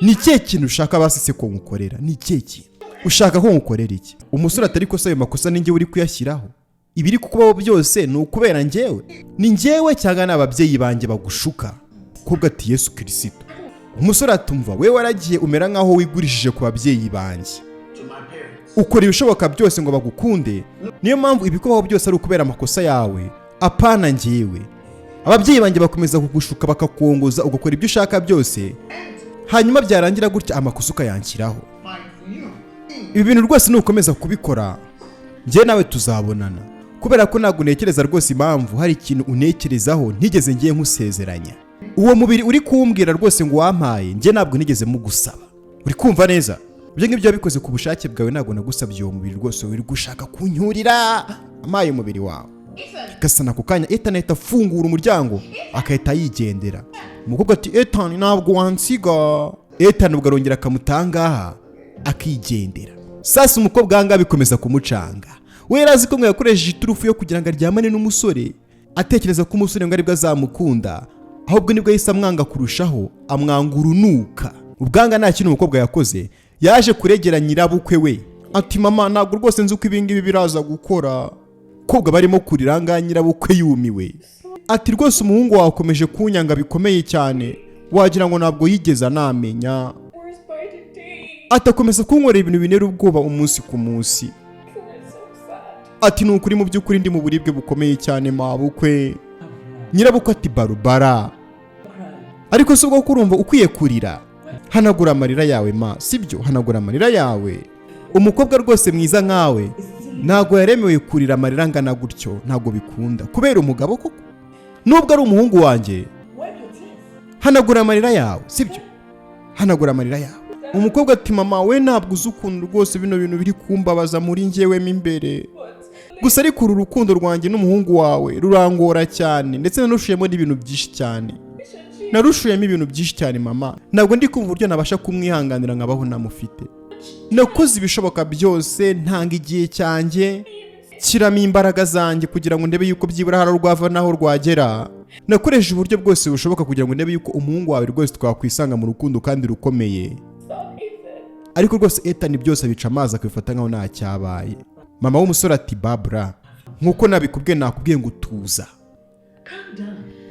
Ni ikihe kintu ushaka basise ko ngukorera? Ni ikihe kintu ushaka ko ngukorera iki? Umusore atari ko ayo makosa ninjye uri kuyashyiraho. Ibiri kukubaho byose ni ukubera njyewe. Ni njyewe cyangwa n'ababyeyi banjye bagushuka? Kubwo ati Yesu Kristo. Umusore atumva we waragiye umera nkaho wigurishije ku babyeyi banjye. Ukora ibishoboka byose ngo bagukunde. Niyo mpamvu ibikubaho byose ari ukubera amakosa yawe. Apana njyewe. Ababyeyi banjye bakomeza kugushuka bakakuongoza ugakora ibyo ushaka byose. Hanyuma byarangira gutya amakosa ukayanshyiraho. Ibi bintu rwose nukomeza kubikora njye nawe tuzabonana. Kubera ko ntabwo unekereza rwose impamvu hari ikintu unekerezaho ntigeze ngiye nkusezeranya. Uwo mubiri uri kumbwira rwose ngo wampaye njye ntabwo nigeze mugusaba. Uri kumva neza? Ibyo ngibyo wabikoze ku bushake bwawe, ntabwo nagusabye uwo mubiri rwose uri gushaka kunyurira amaye umubiri wawe. Gasana ku kanya Ethan ahita afungura umuryango akahita yigendera. Umukobwa ati Ethan ntabwo wansiga. Ethan ubwo arongera akamutangaha akigendera. Sasa umukobwa hanga bikomeza kumucanga. We yarazi ko ngo yakoresheje iturufu yo kugira ngo aryamane n'umusore, atekereza ko umusore ngo aribwo azamukunda, ahubwo nibwo yahise amwanga kurushaho, amwanga urunuka. Ubwanga nta kintu umukobwa yakoze, yaje kuregera nyirabukwe we ati mama ntabwo rwose nzi uko ibingibi biraza gukora. Kobwa barimo kurira nga nyirabukwe yumiwe ati rwose umuhungu wawe akomeje kunyanga bikomeye cyane, wagira ngo ntabwo yigeze anamenya. Atakomeza kunkorera ibintu binera ubwoba umunsi ku munsi. Ati nukuri mu by'ukuri ndi mu buribwe bukomeye cyane mabukwe. Nyirabukwe ati Barbara, ariko se ubwo kurumva ukwiye kurira, hanagura amarira yawe ma, sibyo? Hanagura amarira yawe. Umukobwa rwose mwiza nkawe ntabwo yaremewe kurira amarira ngana gutyo, ntabwo bikunda kubera umugabo koko. Nubwo ari umuhungu wanjye, hanagura amarira yawe, sibyo? Hanagura amarira yawe. Umukobwa ati mama we ntabwo uzi ukuntu rwose bino bintu biri kumbabaza muri njyewe imbere. Gusa ariko uru rukundo rwanjye n'umuhungu wawe rurangora cyane, ndetse narushuyemo n'ibintu byinshi cyane. Narushuyemo ibintu byinshi cyane mama, ntabwo ndi kumva uburyo nabasha kumwihanganira nkabaho namufite. Nakoze ibishoboka byose, ntanga igihe cyanjye, kiramo imbaraga zanjye kugira ngo ndebe yuko byibura hari urwava naho rwagera. Nakoresheje uburyo bwose bushoboka kugira ngo ndebe yuko umuhungu wawe rwose twakwisanga mu rukundo kandi rukomeye. Ariko rwose Ethan byose abica amazi akabifata nkaho nta cyabaye. Mama w'umusore ati Barbara, nkuko nabikubwiye nakubwiye ngo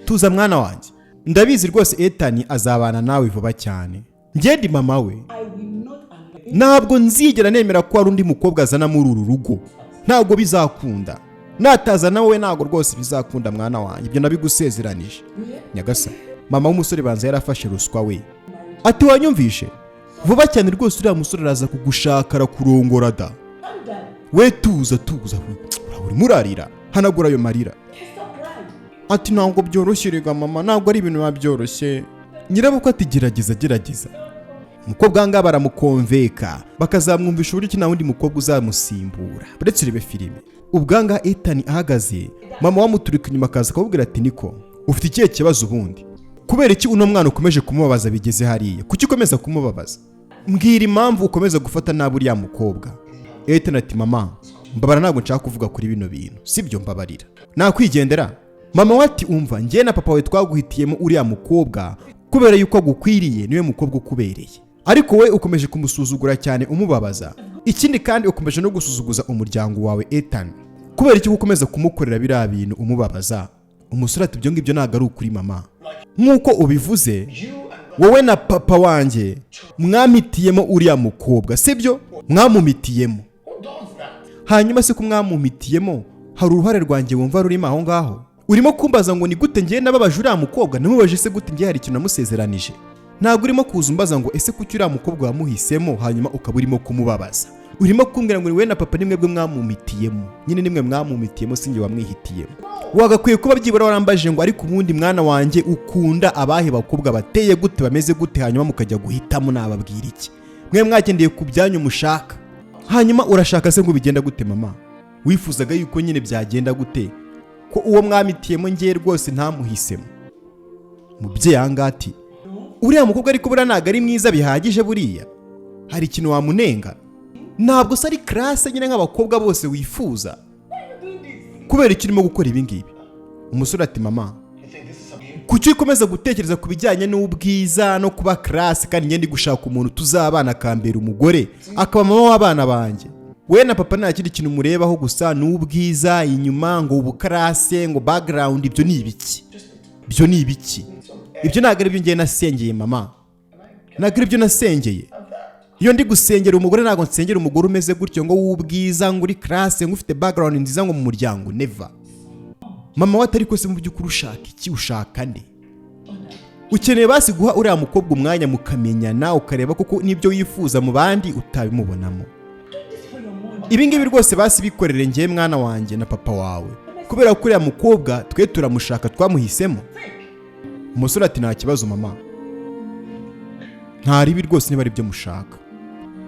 tuza mwana wanjye. Ndabizi rwose Ethan azabana nawe vuba cyane. Njye ndi mama we. Ntabwo nzigera nemera ko hari undi mukobwa azana muri uru rugo. Ntabwo bizakunda. Nataza nawe ntabwo rwose bizakunda mwana wanjye. Ibyo nabigusezeranije. Nyagasa, mama w'umusore banza yarafashe ruswa we. Ati wanyumvishe? Vuba cyane rwose uriya musore araza kugushaka arakurongora da. We tuza uri murarira, hanagura ayo marira. Ati ntabwo byoroshye rega mama, ntabwo ari ibintu byoroshye. Nyirabukwe ati gerageza. Umukobwa ngaba baramukonveka bakazamwumvisha uburyo nta wundi mukobwa uzamusimbura uretse urebe filime. Ubwanga Ethan ahagaze, mama wamuturika inyuma akaza akabubwira ati niko ufite ikihe kibazo ubundi? Kubera iki uno mwana ukomeje kumubabaza bigeze hariya? Kuki ukomeza kumubabaza? Mbwira impamvu ukomeza gufata nabi uriya mukobwa. Ethan ati mama mbabara, ntabwo nshaka kuvuga kuri bino bintu, sibyo? Mbabarira, nakwigendera. Mama wati umva, njye na papa we twaguhitiyemo uriya mukobwa kubera yuko agukwiriye, niwe mukobwa ukubereye. Ariko we ukomeje kumusuzugura cyane umubabaza. Ikindi kandi ukomeje no gusuzuguza umuryango wawe Ethan. Kubera iki ukomeza kumukorera biriya bintu umubabaza? Umusore ati ibyo ngibyo ntabwo ari ukuri mama. Nkuko ubivuze, wowe na papa wanjye mwamitiyemo uriya mukobwa, sibyo? Mwamumitiyemo. Hanyuma se ko mwamumitiyemo, hari uruhare rwanjye wumva rurimo aho ngaho? Urimo kumbaza ngo ni gute ngiye nababaje uriya mukobwa? Namubaje se gute ngiye hari ikintu namusezeranije? Ntabwo urimo kuza umbaza ngo ese kuki uriya mukobwa wamuhisemo hanyuma ukaba urimo kumubabaza. Urimo kumbwira ngo ni we na papa nimwe bwe mwamumitiyemo. Nyine nimwe mwamumitiyemo, sinjye wamwihitiyemo. Wagakwiye kuba byibura warambaje ngo ariko ubundi mwana wanjye ukunda abahe bakobwa bateye gute, bameze gute, hanyuma mukajya guhitamo nababwira iki? Mwe mwagendeye ku byanyu mushaka. Hanyuma urashaka se ngo bigenda gute mama? Wifuzaga yuko nyine byagenda gute ko uwo mwamitiyemo ngiye rwose ntamuhisemo? Mubyeyi angati uriya mukobwa ariko bura ntago ari mwiza bihagije buriya? Hari ikintu wamunenga? Ntabwo se ari classe nyine nk'abakobwa bose wifuza? kubera iki urimo gukora ibi ngibi? Umusore ati mama, kuki ukomeza gutekereza ku bijyanye n'ubwiza no kuba class kandi ngende gushaka umuntu tuzabana akambera umugore akaba mama w'abana banjye? We na papa nta kindi kintu murebaho gusa n'ubwiza inyuma ngo ubukarase ngo background. Ibyo ni ibiki? Ibyo ntabwo ari byo ngiye nasengeye mama, ntabwo ari byo nasengeye. Iyo ndi gusengera umugore ntabwo nsengera umugore umeze gutyo ngo w'ubwiza ngo uri class ngo ufite background nziza ngo mu muryango. Never. Mama we atari kose mu by'ukuri ushaka iki? Ushaka nde? Ukeneye basi guha uriya mukobwa umwanya mukamenyana ukareba kuko nibyo wifuza mu bandi utabimubonamo. Ibi ngibi rwose basi bikorere ngiye mwana wanjye na papa wawe, kubera ko uriya mukobwa twe turamushaka twamuhisemo. Umusore ati nta kibazo mama, nta ribi rwose niba ari byo mushaka.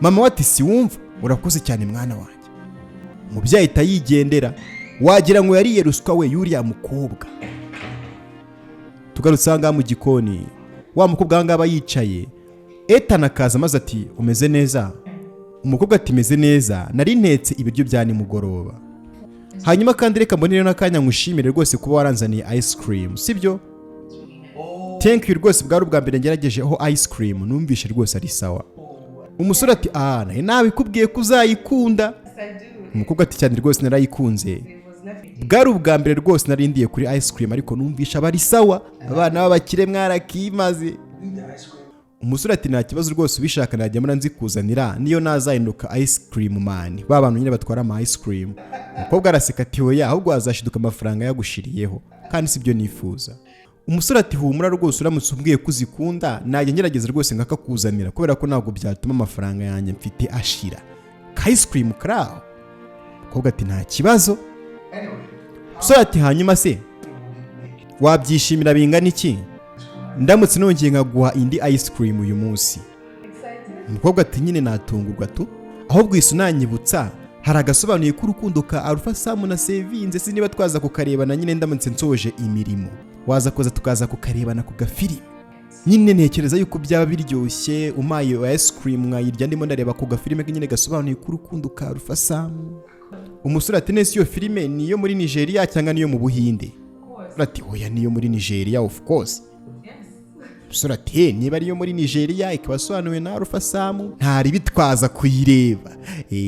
Mama we ati si wumva, urakoze cyane mwana wanjye. Umubyeyi ahita yigendera, wagira ngo yariye ruswa we yuriya mukobwa. Tugarutse aha mu gikoni, wa mukobwa aha ngaha yicaye, Ethan akaza maze ati umeze neza? Umukobwa ati meze neza, nari ntetse ibiryo bya nimugoroba. Hanyuma kandi reka mbonere n'akanya ngushimire rwose kuba waranzaniye ice cream, sibyo? Thank you rwose, bwari ubwa mbere ngeragejeho ice cream, numvishe rwose ari sawa. Umusore ati nawe kubwiye ko uzayikunda. Umukobwa ati cyane rwose narayikunze, bwari ubwa mbere rwose narindiye kuri ice cream ariko numvisha bari sawa, abana b'abakire mwarakimaze. Umusore ati nta kibazo rwose, ubishaka najya muri nzikuzanira niyo nazahinduka ice cream man, ba bantu nyine batwara ama ice cream. Umukobwa araseka ati hoya, ahubwo wazashiduka amafaranga yagushiriyeho kandi sibyo nifuza. Umusore ati humura rwose, uramutse umbwiye ko uzikunda najya ngerageza rwose ngakakuzanira, kubera ko ntabwo byatuma amafaranga yanjye mfite ashira. Ka ice cream karaho. Umukobwa ati nta kibazo. Umusore ati hanyuma se wabyishimira bingana iki ndamutse nongeye nkaguha indi ice cream uyu munsi? Umukobwa ati nyine natungurwa tu, ahubwo isu nanyibutsa hari agasobanuye k'urukundo ka Alpha Sam na Sevinze, si niba twaza kukarebana nyine ndamutse nsoje imirimo, waza koza tukaza kukarebana ku gafilimi. Nyine ntekereza yuko byaba biryoshye umaye ice cream nkayirya ndimo ndareba ku gafilime nyine gasobanuye k'urukundo ka Alpha Sam. Umusore ati nese iyo filime niyo muri Nigeria cyangwa niyo mu Buhinde? Ati oya niyo muri Nigeria of course. Umusore ati niba ariyo muri Nigeria ikabasobanuwe na Alpha Sam ntari bitwaza kuyireba,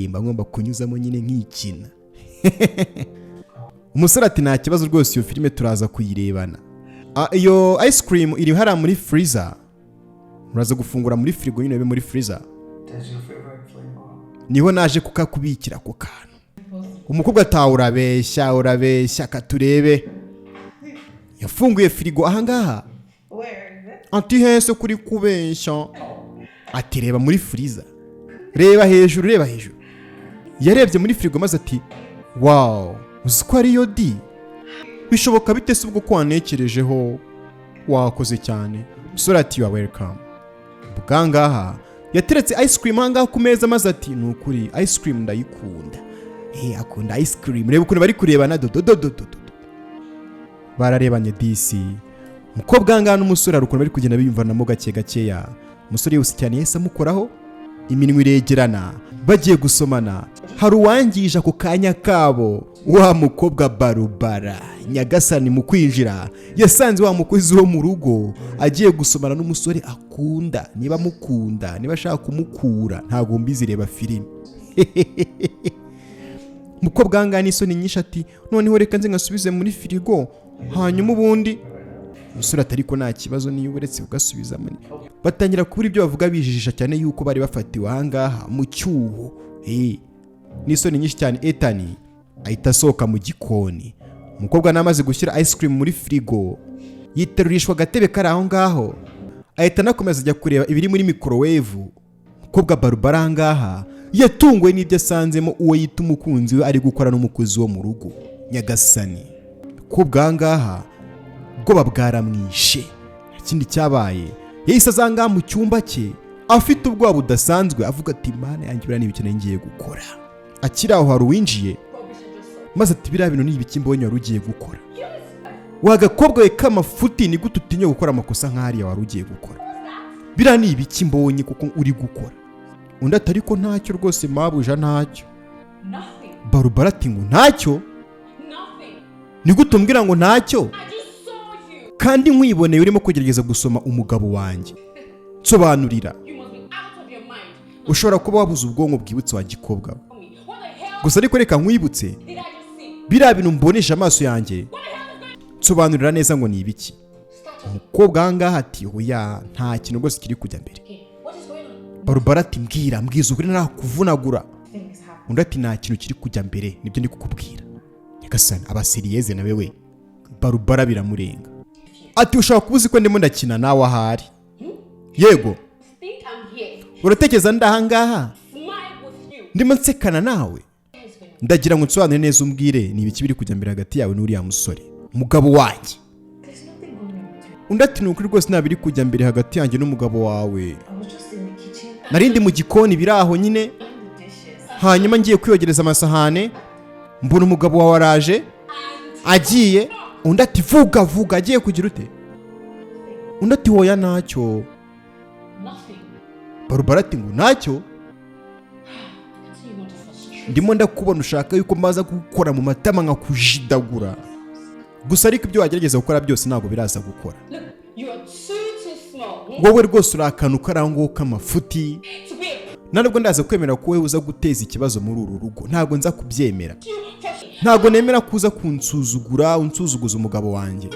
mba ngomba kunyuzamo nyine nk'ikina. Umusore ati nta kibazo rwose, iyo filime turaza kuyirebana. Iyo ice cream iri hara muri freezer, uraza gufungura muri frigo nyine be muri freezer. Niho naje kukakubikira ko kantu. Umukobwa ati urabeshya katurebe. Yafunguye frigo aha ngaha. Ati hese kuri kubeshya. Ati reba muri freezer, reba hejuru. Yarebye muri frigo maze ati wow, uzi ko ariyo di? Bishoboka bite se ubwo kwanekerejeho? Wakoze cyane. Umusore ati you are welcome. Bugangaha yateretse ice cream hanga ku meza maze ati nukuri ice cream ndayikunda. Akunda ice cream. Reba ukuntu bari kurebana bararebanye disi. Umukobwa ngana n'umusore arukuntu bari kugenda biyumvanamo gakeya. Umusore yose cyane yese amukoraho, iminwa iregerana, bagiye gusomana. Hari uwangije ako kanya kabo, wa mukobwa Barubara Nyagasani mu kwinjira yasanze wa mukozi wo mu rugo agiye gusomana n'umusore akunda. Niba mukunda, niba ashaka kumukura, ntago mbizi reba filime. Umukobwa ngana isoni nyinshi ati noneho reka nze ngasubize muri firigo hanyuma ubundi. Umusore atari ko nta kibazo niyo uretse ugasubiza muri. Batangira kubura ibyo bavuga bijijisha cyane yuko bari bafatiwe aha ngaha mu cyuho. N'isoni nyinshi cyane Ethan ahita asohoka mu gikoni. Umukobwa namaze gushyira ice cream muri frigo, yiterurishwa agatebe kari aho ngaho, ahita nakomeza ajya kureba ibiri muri microwave. Umukobwa Barubara ngaha yatunguwe n'ibyo asanzemo uwo yita umukunzi we ari gukora n'umukozi wo mu rugo Nyagasani. Umukobwa ngaha ubwoba bwaramwishe. Ikindi cyabaye yahise azanga mu cyumba cye afite ubwoba budasanzwe avuga ati mana yanjye bira n'ibikene ngiye gukora. Akiri aho hari uwinjiye maze ati bira bintu n'ibiki mbonye wari ugiye gukora? Wagakobwa we k'amafuti ni gute utinye gukora amakosa nk'ariya wari ugiye gukora? Bira n'ibiki mbonye kuko uri gukora? Undi atari ko ntacyo rwose mabuja ntacyo. Barubara ati ngo ntacyo? ni gute umbwira ngo ntacyo kandi nkwiboneye urimo kugerageza gusoma umugabo wanjye? Nsobanurira. Ushobora kuba wabuze ubwonko bwibutse wa gikobwa. Gusa ariko reka nkwibutse biriya bintu mbonesha amaso yanjye. Nsobanurira neza ngo ni ibiki. Umukobwa ahangaha ati oya nta kintu rwose kiri kujya mbere. Barbara ati mbwiza ukuri narakuvunagura. Undi ati nta kintu kiri kujya mbere nibyo ndi kukubwira. Nyagasani abaseriyeze nawe we. Barbara biramurenga. Ati ushobora kubuza ko ndimo ndakina nawe ahari. Yego. Uratekereza ndahangaha ndimo nsekana nawe? Ndagira ngo nsobanure neza umbwire ni ibiki biri kujya mbere hagati yawe n'uriya musore umugabo wanjye. Undi ati nukuri rwose ntabiri kujya mbere hagati yanjye n'umugabo wawe. Narindi mu gikoni biraho nyine, hanyuma ngiye kwiyogereza amasahane mbona umugabo wawe araje agiye. Undi ati vuga agiye kugira ute? Undi ati hoya ntacyo. Barbara ati ngo ntacyo? Ndimo ndakubona ushaka yuko mbaza gukora mu matama nka kujidagura. Gusa ariko ibyo wagerageza gukora byose ntabwo biraza gukora. Wowe rwose urakantu karango k'amafuti. Ntabwo ndaza kwemera ko wewe uza guteza ikibazo muri uru rugo. Ntabwo nza kubyemera. Ntabwo nemera kuza kunsuzugura, unsuzuguza umugabo wanjye.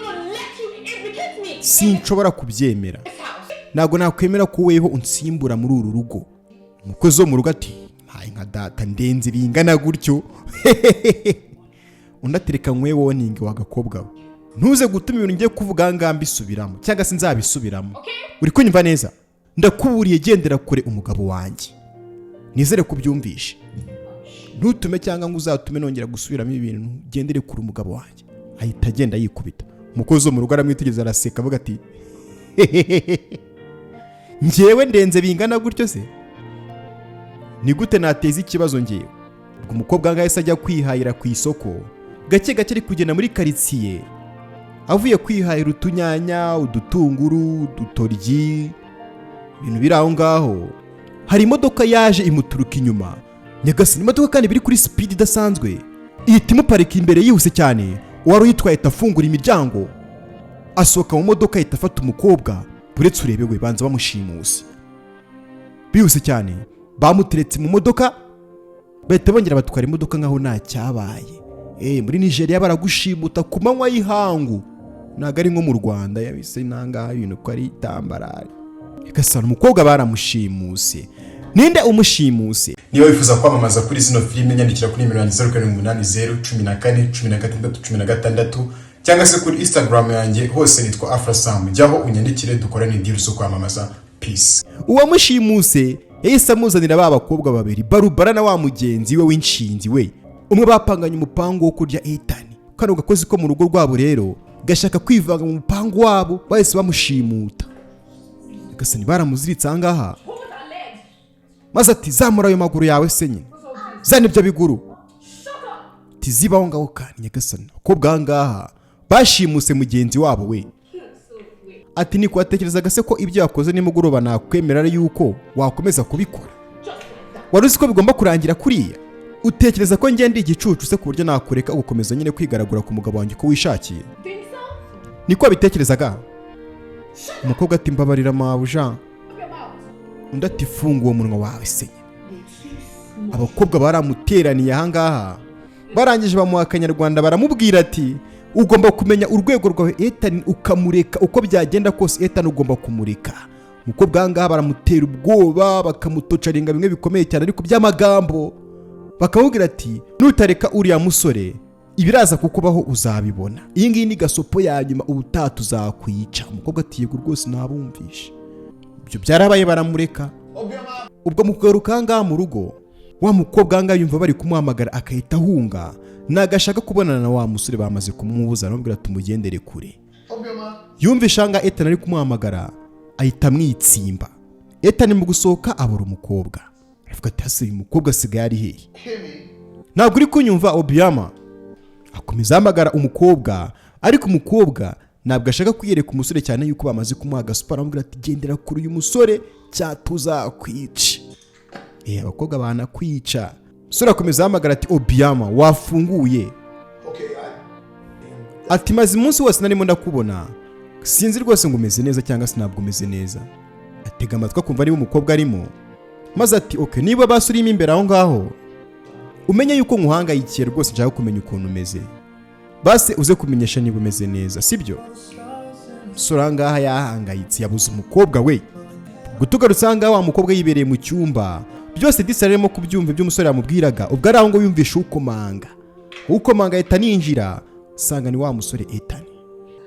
Sinshobora kubyemera. Ntabwo nakwemera ko weho unsimbura muri uru rugo. Umukozi wo mu rugo ati hayi nka data ndenze bingana gutyo. Undi atereka nkwe wowe ninge wagakobwa we. Ntuze gutuma ibintu ngiye kuvuga ngamba isubiramo cyangwa se nzabisubiramo. Uri kunyumva neza? Ndakuburiye gendera kure umugabo wanjye. Nizere kubyumvisha. Ntutume cyangwa ngo uzatume nongera gusubiramo ibintu, gendere kure umugabo wanjye. Ahita agenda yikubita. Umukozi wo mu rugo aramwitegereza araseka avuga ati njyewe ndenze bingana gutyo se? Ni gute nateza ikibazo njyewe? Ubwo umukobwa ngahise ajya kwihahira ku isoko. Gake ari kugenda muri karitsiye avuye kwihahira utunyanya, udutunguru, udutoryi, ibintu biri aho ngaho. Hari imodoka yaje imuturuka inyuma. Nyagasani imodoka kandi biri kuri speed idasanzwe. Ihita imuparika imbere yihuse cyane. Uwari uyitwaye itafungura imiryango. Asohoka mu modoka ihita afata umukobwa. Buretse urebe we banza bamushimuse. Bihuse cyane bamuteretse mu modoka. Bahita bongera batwara imodoka nkaho nta cyabaye. Muri Nigeria baragushimuta ku manywa y'ihangu. Ntago ari nko mu Rwanda yabise nangaha ibintu ko ari tambarari. Nyagasani umukobwa baramushimuse. Ninde umushimuse? Niba wifuza kwamamaza kuri zino filime nyandikira kuri 0780141616 cyangwa se kuri Instagram yanjye hose nitwa Afrasam. Jyaho unyandikire dukorane deal zo kwamamaza. Peace. Uwamushimuse yahise amuzanira ba bakobwa babiri, Barbara na wa mugenzi we w'inshinzi we. Umwe bapanganye umupango wo kurya Ethan. Kano gakozi ko mu rugo rwabo rero gashaka kwivanga mu mupango wabo, bahise bamushimuta. Nyagasani baramuziritse ahangaha. Maze ati zamura ayo maguru yawe se nyine. Zana ibyo biguru. Tizibaho ngaho kandi Nyagasani. Akobwa ahangaha bashimuse mugenzi wabo we. Ati ni kwatekerezaga se ko ibyo yakoze nimugoroba nakwemerera yuko wakomeza kubikora? Wari uzi ko bigomba kurangira kuriya? Utekereza ko ngende igicucu se ku buryo nakureka ugukomeza nyine kwigaragura ku mugabo wanjye ko wishakiye? Niko bitekerezaga? Umukobwa ati mbabarira mabuja. Undi ati funga uwo munwa wawe se. Abakobwa baramuteraniye ahangaha. Barangije bamuha Akanyarwanda baramubwira ati ugomba kumenya urwego rwawe Ethan ukamureka uko byagenda kose. Ethan ugomba kumureka. Umukobwa ahangaha baramutera ubwoba bakamutocaringa bimwe bikomeye cyane ariko by'amagambo. Bakamubwira ati nutareka uriya musore ibiraza kukubaho uzabibona. Iyi ngiyi ni gasopo ya nyuma ubutatu uzakwica. Umukobwa ati yego rwose nabumvishe. Ibyo byarabaye baramureka. Ubwo mugaruka ahangaha mu rugo wa mukobwa ahangaha yumva bari kumuhamagara akahita ahunga. Nagashaka kubonana na wa musore bamaze kumubuza aramubwira ati mugendere kure. Yumvisha ahangaha Ethan ari kumuhamagara ahita amwitsimba. Ethan mu gusohoka abura umukobwa. Aravuga ati hasi uyu mukobwa asigaye ari hehe? Ntabwo uri kunyumva Obiama? Akomeza ahamagara umukobwa ariko umukobwa ntabwo ashaka kwiyereka umusore cyane yuko bamaze kumuha gasopo. Aramubwira ati gendera kuri uyu musore cyatuzakwica. Abakobwa banakwica. Umusore akomeza ahamagara ati Obiama wafunguye? ati maze umunsi wose narimo ndakubona, sinzi rwose ngo umeze neza cyangwa se ntabwo umeze neza. Atega amatwi akumva niba umukobwa arimo, maze ati okay, niba basi urimo imbere aho ngaho umenye yuko nkuhangayikiye rwose, nshaka kumenya ukuntu umeze, basi uze kumenyesha niba umeze neza, sibyo? Umusore aha ngaha yahangayitse, yabuze umukobwa we. Gutugarutse aha ngaha wa mukobwa yibereye mu cyumba, byose Disa arimo kubyumva ibyo umusore yamubwiraga. Ubwo ari aho ngo yumvishe ukomanga ahita ninjira, sanga ni wa musore Ethan.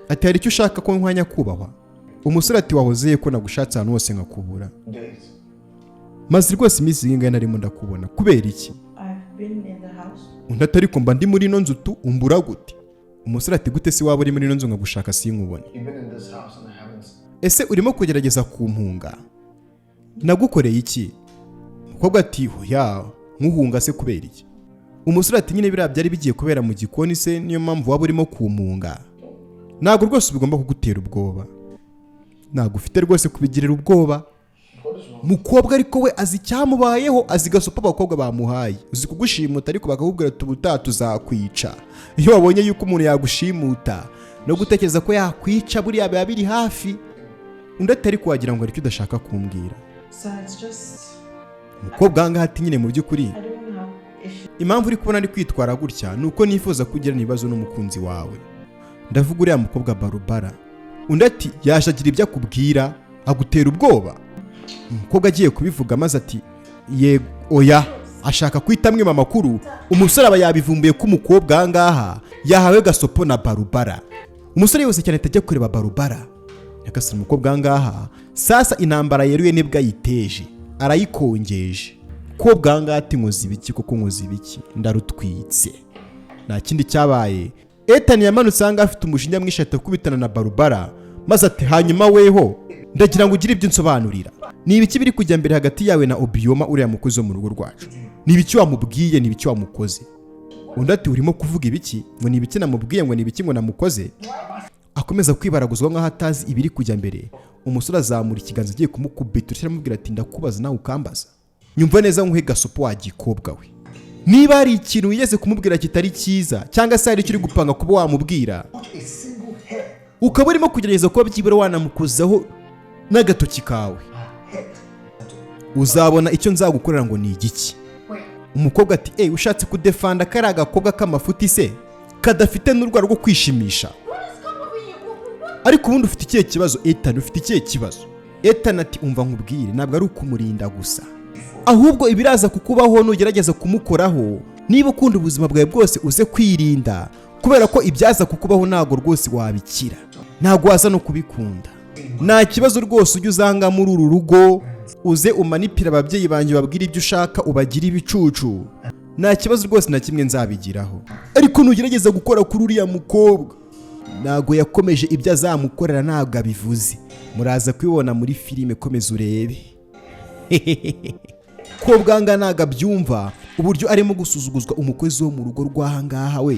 Ati hari icyo ushaka ko nkwanya kubahwa? Umusore ati wahozeye ko nagushatse ahantu hose nkakubura, maze rwose iminsi y'ingahe narimo ndakubona, kubera iki? Undi ati ariko mba ndi muri ino nzu tu, umbura gute? Umusore ati gute se waba uri muri ino nzu nkagushaka sinkubone? Ese urimo kugerageza kumpunga? Nagukoreye iki? Umukobwa ati hoya, nkuhunga se kubera iki? Umusore ati nyine biriya byari bigiye kubera mu gikoni se, niyo mpamvu waba urimo kumpunga. Ntabwo rwose bigomba kugutera ubwoba, ntabwo ufite rwose kubigirira ubwoba. Mukobwa ariko we azi icyamubayeho, azi gasopa abakobwa bamuhaye, uzi kugushimuta ariko bakakubwira ati ubutaha tuzakwica. Iyo wabonye yuko umuntu yagushimuta no gutekereza ko yakwica, buriya biba biri hafi. Undi atari kuwagira ngo aricyo udashaka kumbwira. Umukobwa ahangaha ati nyine mu by'ukuri impamvu uri kubona ari kwitwara gutya nuko nifuza kugirana ibibazo n'umukunzi wawe, ndavuga uriya mukobwa Barbara. Undi ati yaje agira ibyo akubwira agutera ubwoba. Umukobwa agiye kubivuga maze ati yego oya, ashaka kwita amwe makuru. Umusore aba yabivumbuye ko umukobwa ahangaha yahawe gasopo na Barbara. Umusore yose cyane atajya kureba Barbara, yakasira umukobwa ahangaha. Sasa intambara yeruye nibwo ayiteje, arayikongeje. Umukobwa ahangaha ati nkoze ibiki koko, nkoze ibiki, ndarutwitse. Nta kindi cyabaye, Ethan yamanutse ahangaha afite umushinya mwinshi atakubitana na Barbara, maze ati hanyuma weho ndagira ngo ugire ibyo nsobanurira. Ni ibiki biri kujya mbere hagati yawe na Obioma uriya mukozi wo mu rugo rwacu? Ni ibiki wamubwiye, ni ibiki wamukoze? Undi ati urimo kuvuga ibiki? Ngo ni ibiki namubwiye, ngo ni ibiki ngo namukoze? Akomeza kwibaraguzwa nk'aho atazi ibiri kujya mbere. Umusore azamura ikiganza agiye kumukubita, aramubwira ati ndakubaza nawe ukambaza. Nyumva neza nkuhe gasopo wa gikobwa we, niba hari ikintu wigeze kumubwira kitari cyiza cyangwa se hari icyo uri gupanga kuba wamubwira, ukaba urimo kugerageza kuba byibura wanamukozaho n'agatoki kawe, uzabona icyo nzagukorera ngo ni igiki. Umukobwa ati ushatse kudefanda kari agakobwa k'amafuti se kadafite n'urwara rwo kwishimisha? Ariko ubundi ufite ikihe kibazo Ethan? Ufite ikihe kibazo? Ethan ati umva nkubwire, ntabwo ari ukumurinda gusa, ahubwo ibiraza kukubaho nugerageza kumukoraho. Niba ukunda ubuzima bwawe bwose uze kwirinda, kubera ko ibyaza kukubaho ntabwo rwose wabikira, ntabwo waza no kubikunda. Nta kibazo rwose ujye uzanga muri uru rugo, uze umanipira ababyeyi banjye babwira ibyo ushaka, ubagira ibicucu. Nta kibazo rwose na kimwe nzabigiraho. Ariko nugerageza gukora kuri uriya mukobwa, ntabwo yakomeje ibyo azamukorera, ntabwo abivuze. Muraza kubibona muri filime, komeza urebe. Ko bwanga ntabwo abyumva uburyo arimo gusuzuguzwa umukozi wo mu rugo rw'ahangaha we.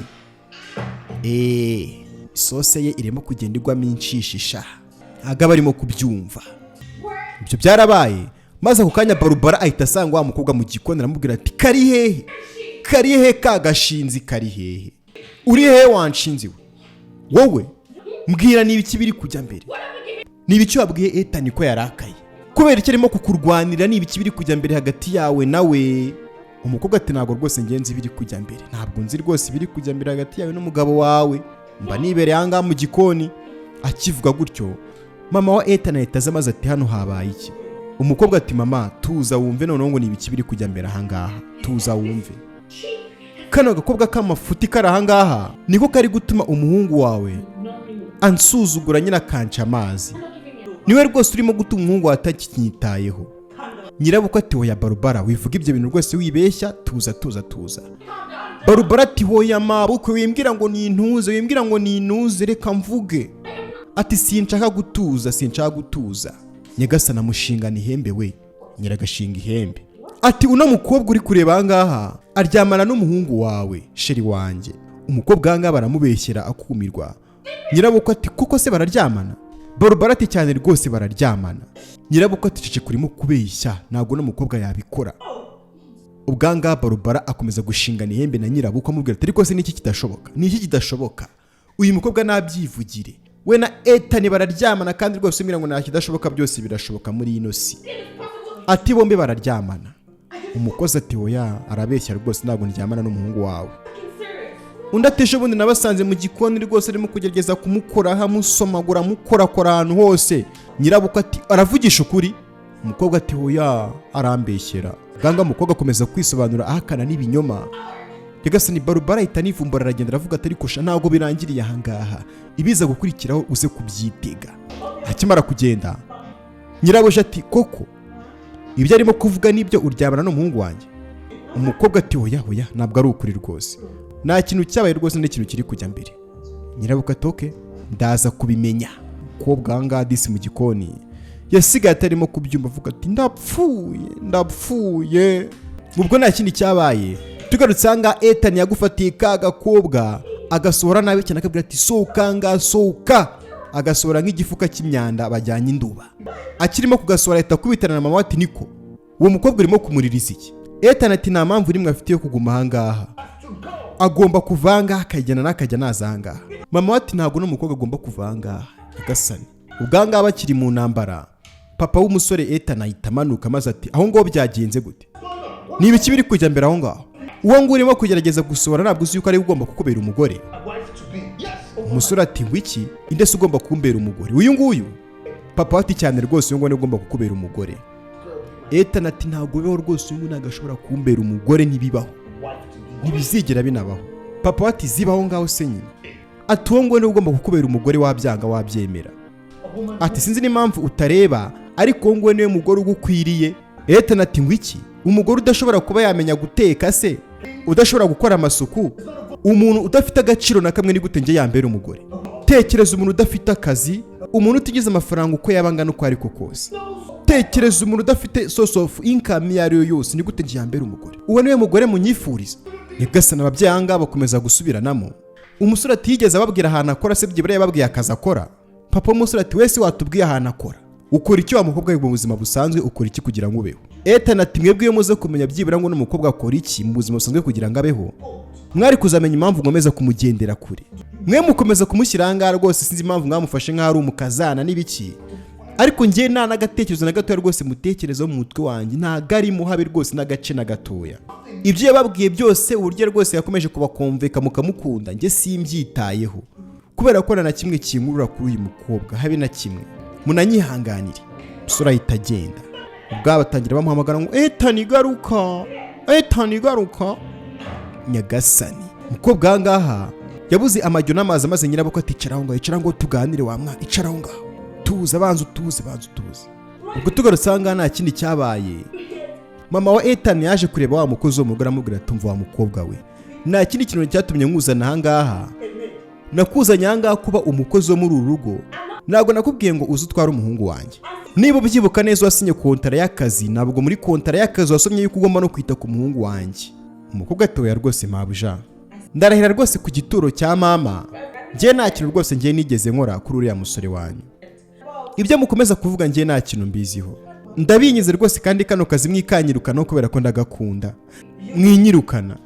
Isose ye irimo kugenda igwamo inshishisha, ntabwo aba arimo kubyumva. Ibyo byarabaye, maze ako kanya Barbara ahita asanga wa mukobwa mu gikoni, aramubwira ati kari hehe, kari hehe ka gashinzi, kari hehe, uri hehe wanshinzi we? Wowe mbwira ni ibiki biri kujya mbere? Ni ibiki wabwiye Ethan ko yarakaye? Kubera icyo arimo kukurwanira, ni ibiki biri kujya mbere hagati yawe nawe? Umukobwa ati ntabwo rwose ngenzi biri kujya mbere, ntabwo nzi rwose biri kujya mbere hagati yawe n'umugabo wawe, mba nibereye ahangaha mu gikoni. Akivuga gutyo, mama wa Ethan ahita aza maze ati hano habaye iki? Umukobwa ati mama tuza wumve noneho ngo ni ibiki biri kujya mbere ahangaha, tuza wumve. Kano gakobwa k'amafuti kari ahangaha niko kari gutuma umuhungu wawe ansuzugura, nyina akanca amazi. Niwe rwose urimo gutuma umuhungu wawe atakinyitayeho. Nyirabukwe ati hoya Barbara, wivuga ibyo bintu rwose wibeshya, tuza. Barbara ati hoya mabukwe, wimbwira ngo ni intuze, reka mvuge. Ati sinshaka gutuza. Nyagasana mushingana ihembe we, nyiragashinga ihembe. Ati uno mukobwa uri kureba ahangaha aryamana n'umuhungu wawe, sheri wanjye. Umukobwa ahangaha baramubeshyera akumirwa. Nyirabukwe ati kuko se bararyamana? Barbara ati cyane rwose bararyamana. Nyirabukwe ati cece kurimo kubeshya, ntabwo no mukobwa yabikora. Ubwanga Barbara akomeza gushingana ihembe na nyirabukwe amubwira ati ariko se niki kidashoboka? Niki kidashoboka? uyu mukobwa nabyivugire we na Ethan bararyamana kandi rwose umira ngo nta kidashoboka byose birashoboka muri ino si. Ati bombe bararyamana. Umukozi ati oya arabeshya rwose ntabwo ndyamana n'umuhungu wawe. Undi ateshe bundi nabasanze mu gikoni rwose arimo kugerageza kumukora hamusomagura mukorakora ahantu hose. Nyirabukwe ati aravugisha ukuri. Umukobwa ati oya arambeshyera. Ganga umukobwa akomeza kwisobanura ahakana n'ibinyoma. Yagasani Barbara ahita nivumbura aragenda aravuga ati ariko ntabwo birangiriye ahangaha. Ibiza gukurikiraho uze kubyitega. Akimara kugenda nyirabuja ati koko ibyo arimo kuvuga nibyo uryamana n'umuhungu wanjye. Umukobwa ati oya ntabwo ari ukuri rwose. Nta kintu cyabaye rwose n'ikintu kiri kujya mbere. Nyirabukwe ati okay ndaza kubimenya. Umukobwa ahangaha disi mu gikoni yasigaye atarimo kubyumva avuga ati ndapfuye. Ubwo nta kindi cyabaye tugarutse ahangaha Ethan yagufatiye ka gakobwa agasohora nabi cyane akabwira ati sohoka agasohora nk'igifuka cy'imyanda bajyanye induba. Akirimo kugasohora ahita kubitana na mama ati niko uwo mukobwa urimo kumuririza iki? Ethan ati nta mpamvu rimwe afite yo kuguma ahangaha, agomba kuvanga akajyana n'akajya nazanga. Mama ati ntabwo no mukobwa agomba kuvanga. Yagasani ubwanga bakiri mu ntambara papa w'umusore Ethan ahita amanuka maze ati aho ngo byagenze gute? Ni ibiki biri kujya mbere aho ngaho? Uwo ngo urimo kugerageza gusohora ntabwo uzi yuko ari ugomba kukubera umugore. Umusore ati ngwiki indese ugomba kumbera umugore uyu nguyu? Papa ati cyane rwose uyu ngo ni ugomba kukubera umugore. Ethan ati ntabwo bibaho rwose uyu ngo nagashobora kumbera umugore ntibibaho, ntibizigera binabaho. Papa ati zibaho ngaho se nyine. Ati uwo ngo ni ugomba kukubera umugore wabyanga wabyemera. Ati sinzi n'impamvu utareba ariko uwo ngo niwe mugore ugukwiriye. Ethan ati ngwiki umugore udashobora kuba yamenya guteka se, udashobora gukora amasuku, umuntu udafite agaciro na kamwe ni gute nge yambera umugore? Tekereza umuntu udafite akazi, umuntu utigize amafaranga uko yabangana uko ariko kose. Tekereza umuntu udafite source of income yariyo yose ni gute nge yambera umugore? Uwo niwe mugore munyifuriza. Nyagasani ababyeyi ahangaha bakomeza gusubiranamo. Umusore ati yigeze ababwira ahantu akora se byibura yababwiye akazi akora? Papa w'umusore ati wese watubwiye ahantu akora, ukora iki wa mukobwa mu buzima busanzwe, ukora iki kugira ngo ubeho? Ethan ati mwebwe iyo muze kumenya byibura ngo n'umukobwa akora iki mu buzima busanzwe kugira ngo abeho, mwari kuzamenya impamvu nkomeza kumugendera kure. Mwe mukomeza kumushyira ahangaha rwose sinzi impamvu mwamufashe nk'aho ari umukazana n'ibiki, ariko njye nta n'agatekerezo na gatoya rwose mutekerezo mu mutwe wanjye ntago arimo habe rwose n'agace na gatoya. Ibyo yababwiye byose uburyo rwose yakomeje kubakomveka mukamukunda njye simbyitayeho, kubera ko na kimwe kinkurura kuri uyu mukobwa habe na kimwe. Munanyihanganire. Umusore ahita agenda. Ubwo batangira bamuhamagara ngo Ethan garuka. Nyagasani umukobwa ahangaha yabuze amajyo n'amazi maze nyirabukwe ati icara ngo tuganire wa mwana, icara aho ngaho tuza banza utuze. Ubwo tugarutse ahangaha nta kindi cyabaye. Mama wa Ethan yaje kureba wa mukozi wo mugore amubwira tumva wa mukobwa we nta kindi kintu cyatumye nkuzana ahangaha, nakuzanye ahangaha kuba umukozi wo muri uru rugo, ntabwo nakubwiye ngo uze utware umuhungu wanjye. Niba ubyibuka neza wasinye kontara y'akazi, ntabwo muri kontara y'akazi wasomye yuko ugomba no kwita ku muhungu wanjye. Umukobwa atoya rwose mabuja, ndarahira rwose ku gituro cya mama njye nta kintu rwose njye nigeze nkora kuri uriya musore wanyu. Ibyo mukomeza kuvuga njye nta kintu mbiziho, ndabinyize rwose kandi kano kazi mwikanyirukana kubera ko ndagakunda, mwinyirukana.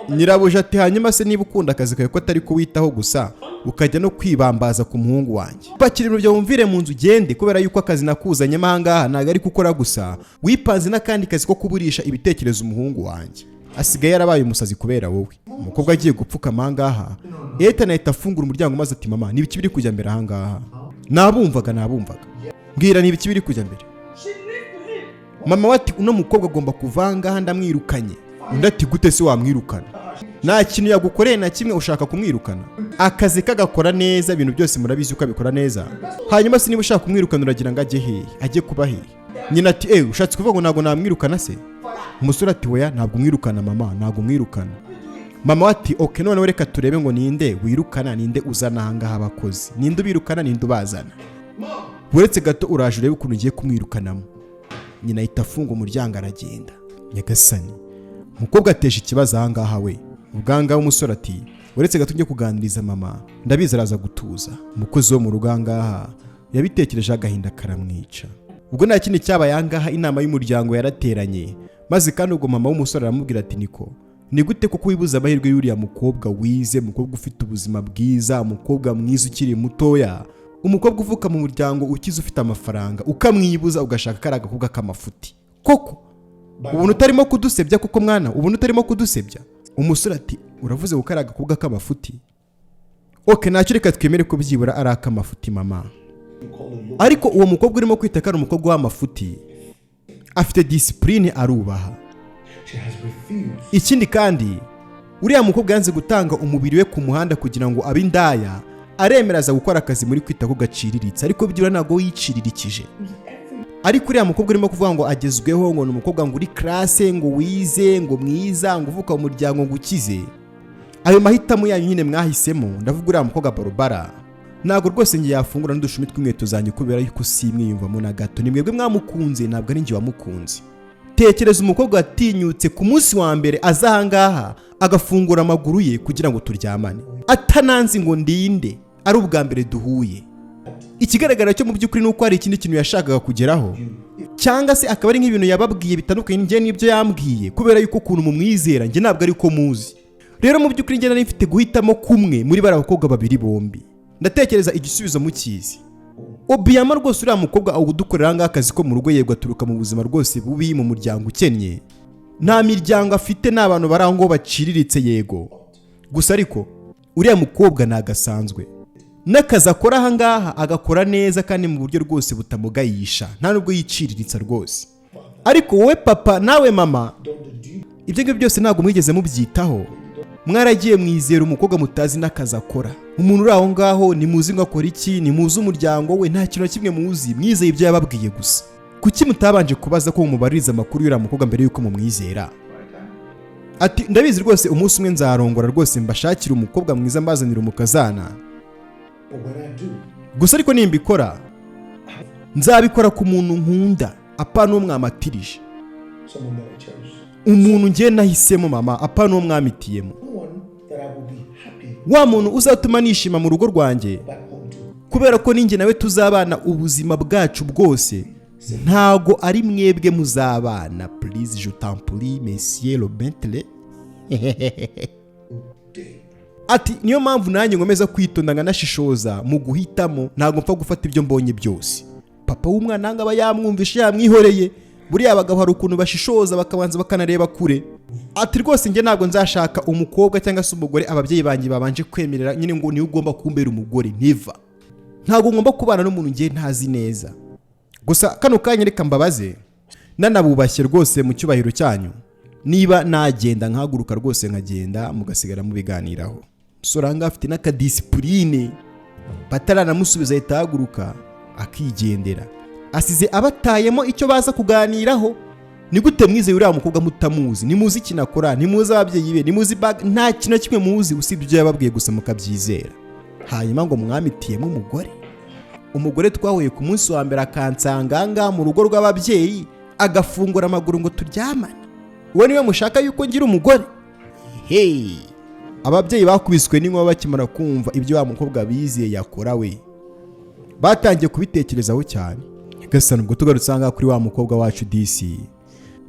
Nyirabuja ati hanyuma se niba ukunda akazi kawe ko atari kuwitaho gusa ukajya no kwibambaza ku muhungu wanjye, bakira ibintu byo wumvire mu nzu ugende, kubera yuko akazi nakuzanye ahangaha ntabwo ari gukora gusa, wipanze n'akandi kazi ko kuburisha ibitekerezo umuhungu wanjye. Asigaye yarabaye umusazi kubera wowe. Umukobwa agiye gupfukama ahangaha Ethan ahita afungura umuryango maze ati mama nibiki biri kujya mbere ahangaha? Nabumvaga mbwira nibiki biri kujya mbere? Mama ati uno mukobwa agomba kuvanga ndamwirukanye. Undi ati gute se wamwirukana? Nta kintu yagukoreye na kimwe ushaka kumwirukana? Akazi kagakora neza, ibintu byose murabizi uko abikora neza. Hanyuma se niba ushaka kumwirukana uragira ngo ajye hehe? Ajye kuba hehe? Nyina ati ushatse kuvuga ngo ntabwo namwirukana se? Umusore ati oya ntabwo mwirukana mama, ntabwo mwirukana. Mama ati okay none reka turebe ngo ninde wirukana, ninde uzana ahangaha abakozi, ninde ubirukana, ninde ubazana. Uretse gato uraje urebe ukuntu ugiye kumwirukanamo. Nyina ahita afunga umuryango aragenda. Nyagasani umukobwa ateje ikibazo ahangaha we. Ubwanga w'umusore ati uretse gato njye kuganiriza mama ndabizi araza gutuza. Umukozi wo mu rugo ahangaha yabitekereje agahinda karamwica. Ubwo nta kindi cyabaye ahangaha inama y'umuryango yarateranye, maze kandi ubwo mama w'umusore aramubwira ati niko ni gute koko wibuza amahirwe y'uriya mukobwa wize, umukobwa ufite ubuzima bwiza, umukobwa mwiza ukiri mutoya, umukobwa uvuka mu muryango ukize ufite amafaranga, ukamwibuza ugashaka kari agakobwa k'amafuti? Koko ubuntu utarimo kudusebya koko mwana, ubuntu utarimo kudusebya? Umusore ati uravuze ko kari agakobwa k'amafuti? Okay, ntacyo, reka twemere ko byibura ari ak'amafuti mama. Ariko uwo mukobwa urimo kwita ko ari umukobwa w'amafuti afite discipline, arubaha. Ikindi kandi uriya mukobwa yanze gutanga umubiri we ku muhanda kugira ngo abe indaya, aremeraza gukora akazi muri kwita ko gaciriritse, ariko byibura ntabwo yiciririkije. Ariko uriya mukobwa urimo kuvuga ngo agezweho, ngo ni umukobwa ngo uri classe, ngo wize, ngo mwiza, ngo uvuka mu muryango ngo ukize, ayo mahitamo yanyu nyine mwahisemo. Ndavuga uriya mukobwa Barbara ntabwo rwose ngiye yafungura n'udushumi tw'inkweto zanyu kubera yuko simwiyumvamo na gato. Ni mwebwe mwamukunze, ntabwo ari njye wamukunze. Tekereza umukobwa watinyutse ku munsi wa mbere aza ahangaha agafungura amaguru ye kugira ngo turyamane, atananzi ngo ndinde, ari ubwa mbere duhuye. Ikigaragara cyo mu by'ukuri ni uko hari ikindi kintu yashakaga kugeraho, cyangwa se akaba ari nk'ibintu yababwiye bitandukanye njye n'ibyo yambwiye, kubera yuko ukuntu mumwizera njye ntabwo ari ko muzi. Rero mu by'ukuri njye nari mfite guhitamo kumwe muri bari abakobwa babiri bombi. Ndatekereza igisubizo mukizi. Obiyama rwose uriya mukobwa awudukorera ngaho akazi ko mu rugo, yego aturuka mu buzima rwose bubi, mu muryango ukennye, nta miryango afite, n'abantu bari aho ngo baciriritse, yego gusa ariko uriya mukobwa nagasanzwe, n'akazi akora ahangaha agakora neza kandi mu buryo rwose butamugayisha, nta nubwo yiciriritsa rwose. Ariko wowe papa nawe mama, ibyo ngibyo byose ntabwo mwigeze mubyitaho. Mwaragiye mwizera umukobwa mutazi n'akazi akora. Umuntu uri aho ngaho ni muzi ngo akora iki, ni muzi umuryango we, nta kintu na kimwe muzi, mwizeye ibyo yababwiye gusa. Kuki mutabanje kubaza ko mumubaririza amakuru y'uriya mukobwa mbere yuko mumwizera? Ati ndabizi rwose umunsi umwe nzarongora rwose, mbashakira umukobwa mwiza mbazanira umukazana, gusa ariko nimbikora nzabikora ku muntu nkunda, apana uwo mwamatirije, umuntu ngiye nahisemo mama, apana uwo mwamitiyemo, wa muntu uzatuma nishima mu rugo rwanjye, kubera ko ninjye nawe tuzabana ubuzima bwacu bwose, ntago ari mwebwe muzabana. Please je t'en prie monsieur le Bentley. Ati niyo mpamvu nanjye ngomeza kwitonda nkanashishoza mu guhitamo, ntago mpfa gufata ibyo mbonye byose. Papa w'umwana anga aba yamwumvishe, yamwihoreye. Buriya abagabo hari ukuntu bashishoza bakabanza bakanareba kure. Ati rwose njye ntabwo nzashaka umukobwa cyangwa se umugore ababyeyi banjye babanje kwemerera nyine ngo niwe ugomba kumbera umugore, ntiva. Ntabwo ngomba kubana n'umuntu ngiye ntazi neza. Gusa kano kanya reka mbabaze, nanabubashye rwose mu cyubahiro cyanyu, niba nagenda nkahaguruka rwose nkagenda mugasigara mubiganiraho. Soranga afite n'akadisipurine, bataranamusubiza ahita ahaguruka akigendera, asize abatayemo icyo baza kuganiraho. Ni gute mwizeye uriya mukobwa mutamuzi? Ni muzi kinakora, ni muzi ababyeyi be, ni muzi nta kintu kimwe muzi usibye ibyo yababwiye gusa mukabyizera. Hanyuma ngo mwamitiyemo umugore twahuye ku munsi wa mbere akansanga mu rugo rw'ababyeyi agafungura amaguru ngo turyamane. Uwo niwe mushaka yuko ngira umugore? Hey, ababyeyi bakubiswe n'inkuba bakimara kumva ibyo wa mukobwa bizeye yakora we, batangiye kubitekerezaho cyane. Gasa nubwo tugarutse kuri wa mukobwa wacu DC,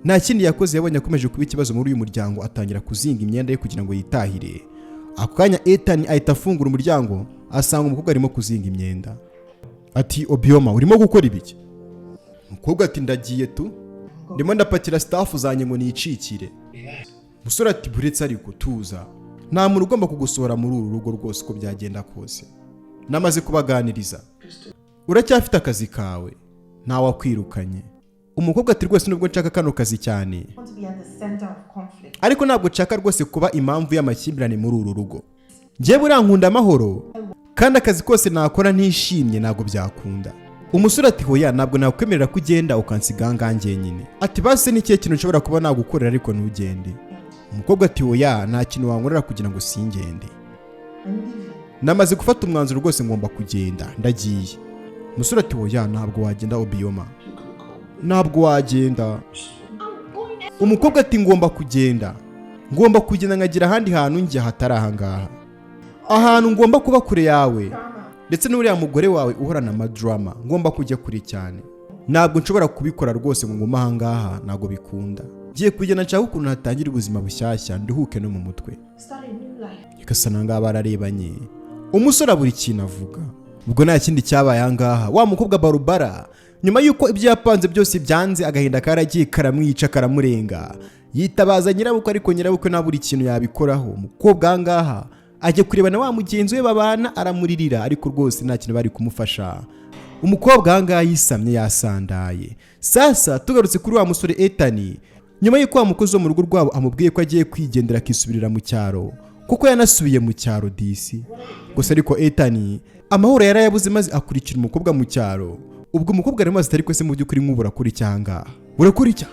nta kindi yakoze, yabonye akomeje kuba ikibazo muri uyu muryango, atangira kuzinga imyenda ye kugira ngo yitahire. Ako kanya Ethan ahita afungura umuryango asanga umukobwa arimo kuzinga imyenda. Ati Obioma urimo gukora ibiki? Umukobwa ati ndagiye tu, ndimo ndapakira staff zanye ngo nicikire. Musore ati buretse ariko tuza, nta muntu ugomba kugusohora muri uru rugo rwose uko byagenda kose. Namaze kubaganiriza, uracyafite akazi kawe, nta wakwirukanye. Umukobwa ati rwose nubwo nshaka kano kazi cyane, ariko ntabwo nshaka rwose kuba impamvu y'amakimbirane muri uru rugo. Njye burankunda amahoro, kandi akazi kose nakora ntishimye ntabwo byakunda. Umusore ati hoya ntabwo nakwemerera ko ugenda ukansiga nganjye nyine. Ati base ni kihe kintu nshobora kuba nagukorera ariko ntugende? Umukobwa ati hoya nta kintu wankorera kugira ngo singende. Namaze gufata umwanzuro rwose ngomba kugenda, ndagiye. Umusore ati hoya ntabwo wagenda Obioma, ntabwo wagenda. Umukobwa ati ngomba kugenda nkagira ahandi hantu njye hatari ahangaha, ahantu ngomba kuba kure yawe ndetse n'uriya mugore wawe uhorana amadrama, ngomba kujya kure cyane. Ntabwo nshobora kubikora rwose ngo ngume ahangaha, ntabwo bikunda. ngiye kugenda nshaka ukuntu hatangira ubuzima bushyashya nduhuke no mu mutwe. Ikasa nanga bararebanye, umusore abura ikintu avuga. Ubwo nta kindi cyabaye ahangaha, wa mukobwa Barbara nyuma yuko ibyo yapanze byose byanze, agahinda karagiye karamwica karamurenga, yitabaza nyirabukwe, ariko nyirabukwe nabura ikintu yabikoraho. Umukobwa ahangaha ajya kurebana wa mugenzi we babana, aramuririra, ariko rwose nta kintu bari kumufasha. Umukobwa ahangaha yisamye yasandaye. Sasa tugarutse kuri wa musore Ethan, nyuma yuko wa mukozi wo mu rugo rwabo amubwiye ko agiye kwigendera akisubirira mu cyaro, kuko yanasubiye mu cyaro disi. Gusa ariko Ethan amahoro yarayabuze maze akurikira umukobwa mu cyaro. Ubwo umukobwa arimo azi ariko se mu by'ukuri nk'ubura kuri cyanga urakora icya.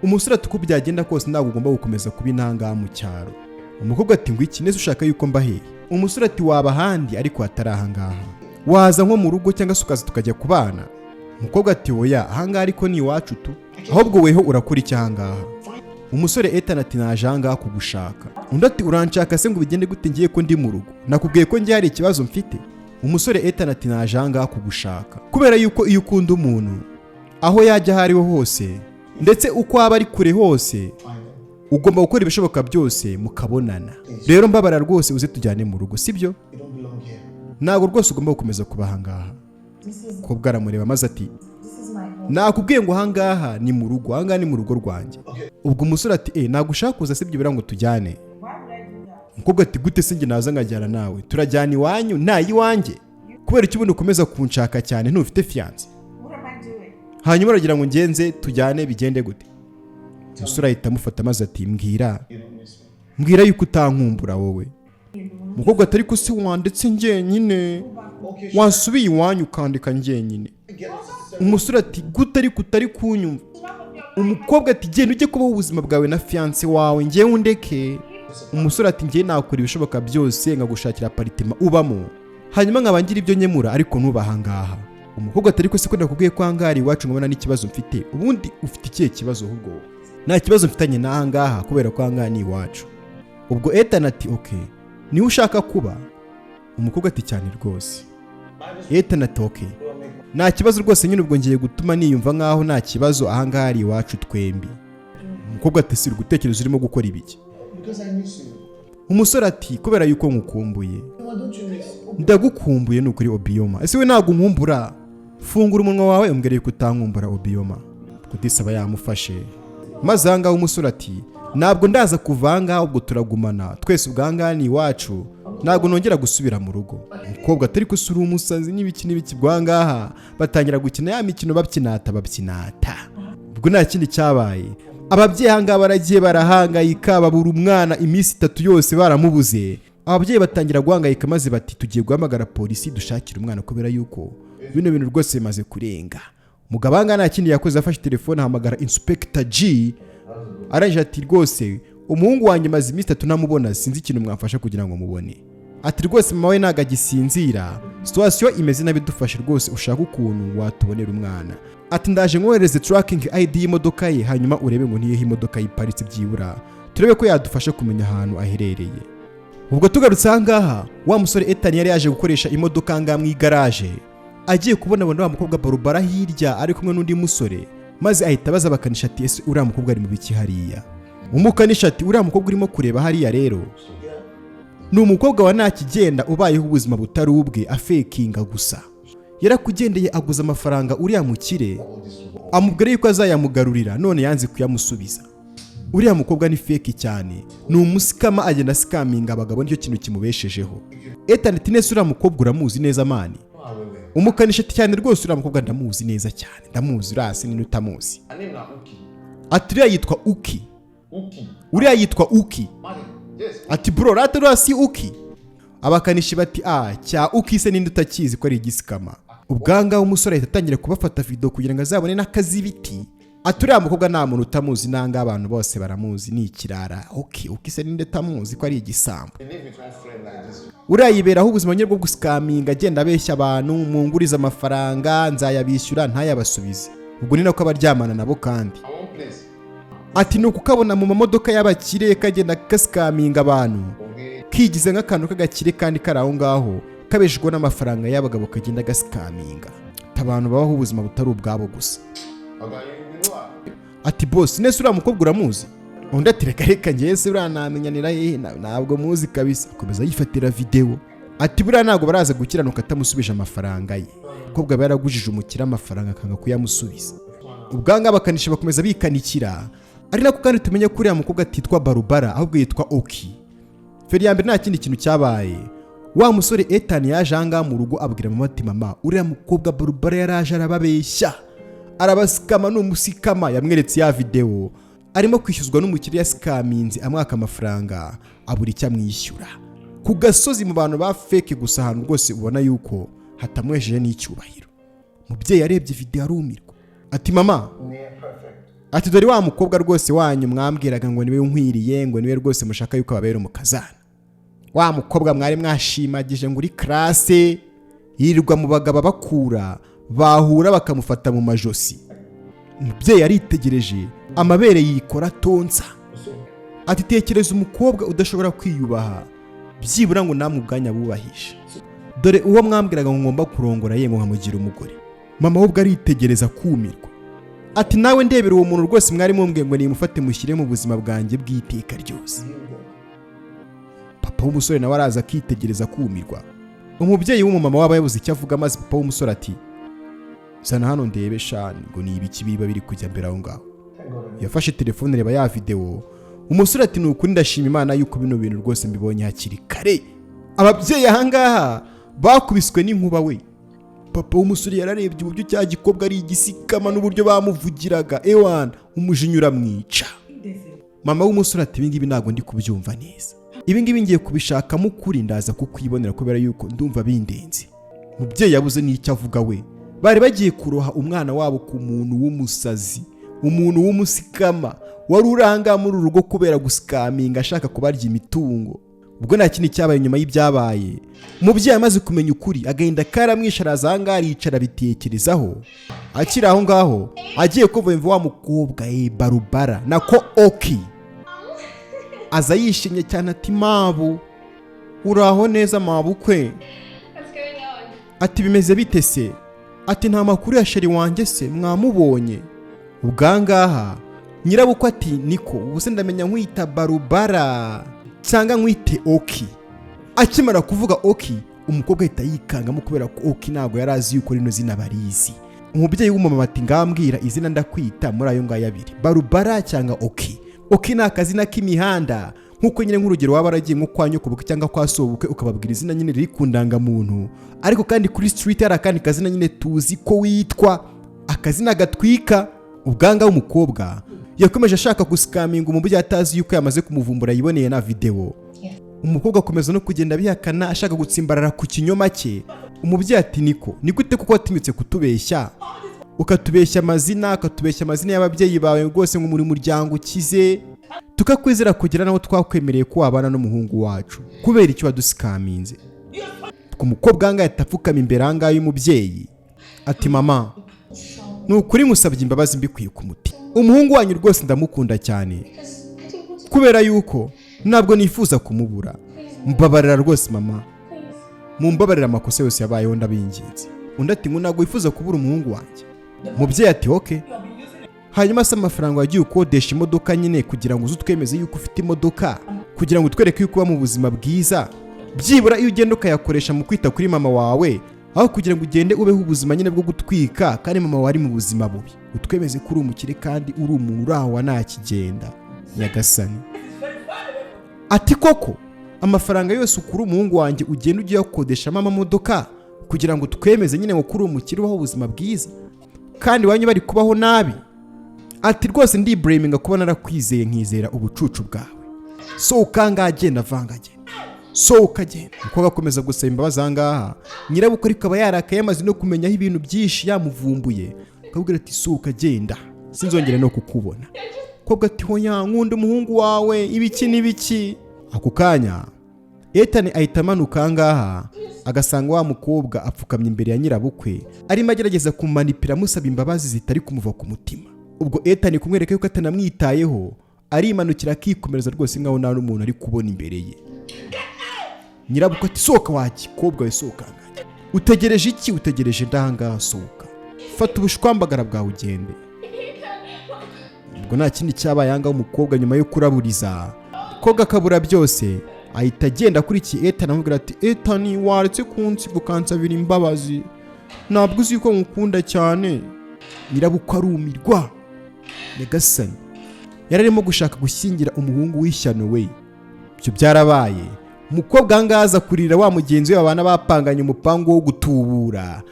Umusore ati uko byagenda kose ntabwo ugomba gukomeza kuba intanga mu cyaro. Umukobwa ati ngo iki nese ushaka yuko mbahe? Umusore ati waba ahandi ariko hatari ahangaha, waza nko mu rugo cyangwa se ukaza tukajya kubana. Umukobwa ati oya, ahangaha ariko ni iwacu tu, ahubwo weho urakora icya ahangaha. Umusore Ethan ati naje ahangaha kugushaka. Undi ati uranshaka se ngo bigende gute ngiye ko ndi mu rugo? Nakubwiye ko ngiye hari ikibazo mfite. Umusore Ethan ati naje ahangaha kugushaka kubera yuko iyo ukunda umuntu aho yajya hariho hose ndetse uko aba ari kure hose ugomba gukora ibishoboka byose mukabonana. Rero mbabara rwose uze tujyane mu rugo, sibyo? Ntabwo rwose ugomba gukomeza kuba ahangaha. Ko bwaramureba maze ati nakubwiye ngo ahangaha ni mu rugo, ahangaha ni mu rugo rwanjye. Ubwo umusore ati ntabwo ushaka kuza sibyo birango tujyane. Umukobwa ati gute se njye naza nkajyana nawe? Turajyana iwanyu nayi wanjye. Kubera iki ubundi ukomeza kunshaka cyane ntufite fiance? Hanyuma aragira ngo ngenze tujyane bigende gute? Umusore ahita amufata maze ati mbwira yuko utankumbura wowe. Umukobwa atari ko se wandetse njyenyine, wasubiye iwanyu ukandika njyenyine. Umusore ati gute ariko utari kunyumva? Umukobwa ati genda ujye kubaho ubuzima bwawe na fiance wawe njyewe undeke. Umusore ati ngiye nakora ibishoboka byose nkagushakira aparitema ubamo, hanyuma nkabangira ibyo nyemura ariko nubahangaha. Umukobwa atari ko se ko ndakubwiye ko hangari iwacu nkabona n'ikibazo mfite. Ubundi ufite ikihe kibazo? Ahubwo nta kibazo mfitanye na hangaha kubera ko hangari ni iwacu. Ubwo Ethan ati okay, niwe ushaka kuba? Umukobwa ati cyane rwose. Ethan ati okay, nta kibazo rwose, nyine ubwo ngiye gutuma niyumva nkaho nta kibazo ahangari iwacu twembi. Umukobwa ati siri gutekereza urimo gukora ibiki? Umusore ati kubera yuko nkukumbuye. Ndagukumbuye nukuri Obioma. Ese we ntabwo nkumbura? Fungura umunwa wawe umbwire yuko utankumbura Obioma. Kudisaba yamufashe maze ahangaha umusore ati ntabwo ndaza kuvanga ahubwo turagumana twese ubwangana iwacu, ntabwo nongera gusubira mu rugo. Umukobwa atari ko suri umusazi n'ibiki bwangaha batangira gukina ya mikino babyinata. Ubwo nta kindi cyabaye, ababyeyi ahangaha baragiye barahangayika, babura umwana iminsi 3 yose baramubuze. Ababyeyi batangira guhangayika maze bati tugiye guhamagara polisi dushakira umwana kubera yuko bino bintu rwose bimaze kurenga. Umugabo ahangaha nta kindi yakoze, afashe telefone ahamagara Inspector G, arangije ati rwose umuhungu wanjye maze iminsi 3 namubona, sinzi ikintu mwafasha kugira ngo mubone. Ati rwose mama we ntago agisinzira, situation imeze nabi, dufashe rwose ushaka ukuntu watubonera umwana. Ati ndaje nkohereze tracking ID y'imodoka ye, hanyuma urebe ngo niyehe imodoka yiparitse byibura turebe ko yadufasha kumenya ahantu aherereye. Ubwo tugarutse ahangaha wa musore Ethan yari yaje gukoresha imodoka ngaha mu igaraje, agiye kubona wa mukobwa Barbara hirya ari kumwe n'undi musore, maze ahita baza bakanisha ati ese uriya mukobwa ari mu biki hariya? Umukanisha ati uriya mukobwa urimo kureba hariya rero ni umukobwa wa ntakigenda ubayeho ubuzima butari ubwe afekinga gusa. Yarakugendeye aguza amafaranga uriya mukire, amubwira yuko azayamugarurira, none yanze kuyamusubiza. Uriya mukobwa ni fake cyane, ni umusikama, agenda scaminga abagabo, nicyo kintu kimubeshejeho. Ethan ati nese uriya mukobwa uramuzi neza mani? Umukanisha ati cyane rwose uriya mukobwa ndamuzi neza cyane, ndamuzi urasi ni utamuzi. Ati uriya yitwa Uki. Uriya yitwa Uki. Ati bro rata urasi Uki. Abakanishi bati cya Uki se ninde utakizi ko ari igisikama. Ubwanga umusore ahita atangira kubafata video kugira ngo azabone n'akazibiti. Ati uriya mukobwa nta muntu utamuzi, nanga abantu bose baramuzi, ni ikirara. Uki se ninde tamuzi ko ari igisambo. Uriya yiberaho ubuzima nyine bwo guskaminga, agenda abeshya abantu, munguriza amafaranga nzayabishyura ntayabasubize. Ubwo ni nako abaryamana nabo kandi. Ati nuko ukabona mu mamodoka y'abakire kagenda gaskaminga abantu, kigize nk'akantu k'agakire kandi kari aho ngaho kabeshejwe n'amafaranga y'abagabo kagenda gaskaminga. Abantu babaho ubuzima butari ubwabo gusa. ati boss nese uriya mukobwa uramuzi? Undi ati reka njye se uriya namenyanira hehe ntabwo muzi kabisa. Akomeza yifatira video ati buriya ntabwo baraza gukiranuka atamusubije amafaranga ye. Umukobwa yaragujije umukira amafaranga akanga kuyamusubiza. Ubwanga bakanisha bakomeza bikanikira. Ari nako kandi tumenye ko uriya mukobwa atitwa Barbara ahubwo yitwa Oki. Feri ya mbere nta kindi kintu cyabaye. Wa musore Ethan yaje anga mu rugo abwira mama ati mama uriya mukobwa Barbara yaraje arababeshya. Arabasikama n'umusikama yamweretse ya video. Arimo kwishyuzwa n'umukiriya sikaminzi amwaka amafaranga abura icyo amwishyura. Ku gasozi mu bantu ba fake gusa ahantu rwose ubona yuko hatamwejeje n'icyubahiro. Mubyeyi yarebye video arumirwa. Ati mama ati dore wa mukobwa rwose wanyu mwambwiraga ngo niwe nkwiriye ngo niwe rwose mushaka yuko ababera umukazana. Wa mukobwa mwari mwashimagije ngo uri classe yirirwa mu bagabo bakura bahura bakamufata mu majosi. Mubyeyi yaritegereje amabere yikora tonsa. Ati tekereza umukobwa udashobora kwiyubaha byibura ngo namwe ubwanya bubahisha. Dore uwo mwambwiraga ngo ngomba kurongora ye ngo nkamugira umugore. Mama ahubwo aritegereza kumirwa. Ati nawe ndebera uwo muntu rwose mwari mumbwiye ngo nimufate mushyire mu buzima bwanjye bw'iteka ryose. Papa w'umusore nawe araza akitegereza kumirwa. Umubyeyi w'umumama waba yabuze icyo avuga maze papa w'umusore ati zana hano ndebe shani ngo ni ibiki biba biri kujya mbere aho ngaho. Yafashe telefone reba ya video. Umusore ati nukuri ndashima Imana yuko bino bintu rwose mbibonye hakiri kare. Ababyeyi ahangaha bakubiswe n'inkuba we. Papa w'umusore yararebye uburyo cya gikobwa ari igisikama n'uburyo bamuvugiraga ewana umujinya uramwica. Mama w'umusore ati ibingibi ntabwo ndi kubyumva neza. Ibingibi ngiye kubishakamo ukuri ndaza kukwibonera kubera yuko ndumva bindenze. Mubyeyi yabuze n'icyo avuga we. Bari bagiye kuroha umwana wabo ku muntu w'umusazi, umuntu w'umusikama wari uranga muri urugo kubera gusikaminga ashaka kubarya imitungo. Ubwo nta kindi cyabaye nyuma y'ibyabaye. Umubyeyi amaze kumenya ukuri agahinda karamwisharaza ahangaha aricara bitekerezaho. Akiri aho ngaho agiye kuvumva wa mukobwa Barbara nako Oki. Aza yishimye cyane ati mabu uraho neza mabukwe. Ati bimeze bite se? Ati nta makuru ya sheri wanjye se mwamubonye? Ubwangaha nyirabukwe ati niko ubuse ndamenya nkwita Barbara cyangwa nkwite Oki. Akimara kuvuga Oki umukobwa ahita yikangamo kubera ko Oki ntabwo yarazi yuko rino zina barizi. Umubyeyi w'umumama ati ngambwira izina ndakwita muri ayo ngayo abiri Barbara cyangwa Oki. Oki ni akazina k'imihanda nkuko nyine nk'urugero waba aragiye nko kwa nyokobukwe cyangwa kwa sobukwe ukababwira izina nyine riri ku ndangamuntu. Ariko kandi kuri street hari akandi kazina nyine tuzi ko witwa akazina gatwika. Ubwanga w'umukobwa yakomeje ashaka gusikaminga umubyeyi atazi yuko yamaze kumuvumbura yiboneye na video. Umukobwa akomeza no kugenda bihakana ashaka gutsimbarara ku kinyoma cye. Umubyeyi ati niko ni gute kuko watinyutse kutubeshya ukatubeshya amazina y'ababyeyi bawe rwose ngo muri muryango ukize tukakwizera kugira naho twakwemereye ko wabana n'umuhungu wacu kubera icyo wadusikaminze. Umukobwa anga yatapfukama imbere anga y'umubyeyi ati mama nukuri musabye imbabazi mbikwiye ku muti. Umuhungu wanyu rwose ndamukunda cyane kubera yuko ntabwo nifuza kumubura. Mbabarira rwose mama, mumbabarira amakosa yose yabayeho ndabinginze. Undi ati ngo ntabwo wifuza kubura umuhungu wanjye. Mubyeyi ati okay. Hanyuma se amafaranga wagiye ukodesha imodoka nyine kugira ngo uzutwemeze yuko ufite imodoka kugira ngo utwereke yuko uba mu buzima bwiza. Byibura iyo ugenda ukayakoresha mu kwita kuri mama wawe aho kugira ngo ugende ubeho ubuzima nyine bwo gutwika kandi mama wari mu buzima bubi. Utwemeze kuri umukire kandi uri umuntu uraho ntakigenda nyagasani. Ati koko amafaranga yose ukuri umuhungu wanjye ugenda ugiye gukodesha mama modoka kugira ngo twemeze nyine ngo kuri umukire ubaho ubuzima bwiza kandi wanyu bari kubaho nabi. Ati rwose ndi blaminga kuba narakwizeye nkizera ubucucu bwawe. So ukanga agenda vangage. So ukagenda. Uko gakomeza gusaba imbabazi ahangaha nyirabukwe ariko aba yarakaye amaze no kumenya aho ibintu byinshi yamuvumbuye. Akabwira ati so ukagenda sinzongera no kukubona. Kobwa ati hoya nkunda umuhungu wawe ibiki n'ibiki. Ako kanya Ethan ahita amanuka ahangaha agasanga wa mukobwa apfukamye imbere ya nyirabukwe arimo agerageza kumanipira amusaba imbabazi zitari kumuva ku mutima. Ubwo Ethan kumwereka yuko atanamwitayeho arimanukira akikomereza rwose nkaho nta n'umuntu ari kubona imbere ye. Nyirabukwe ati soka wakikobwa we soka. Utegereje iki? Utegereje ndanga soka. Fata ubushwambagara bwawe ugende. ngo nta kindi cyabaye ahangaha umukobwa nyuma yo kuraburiza koga akabura byose ahita agenda akurikiye Ethan amubwira ati Ethan waretse kunsiga ukansabira imbabazi ntabwo uzi ko nkukunda cyane. Nyirabukwe arumirwa. Nyagasani yararimo gushaka gushyingira umuhungu w'ishyano we. Ibyo byarabaye umukobwa ahangaza kurira wa mugenzi we abana bapanganye umupango wo gutubura.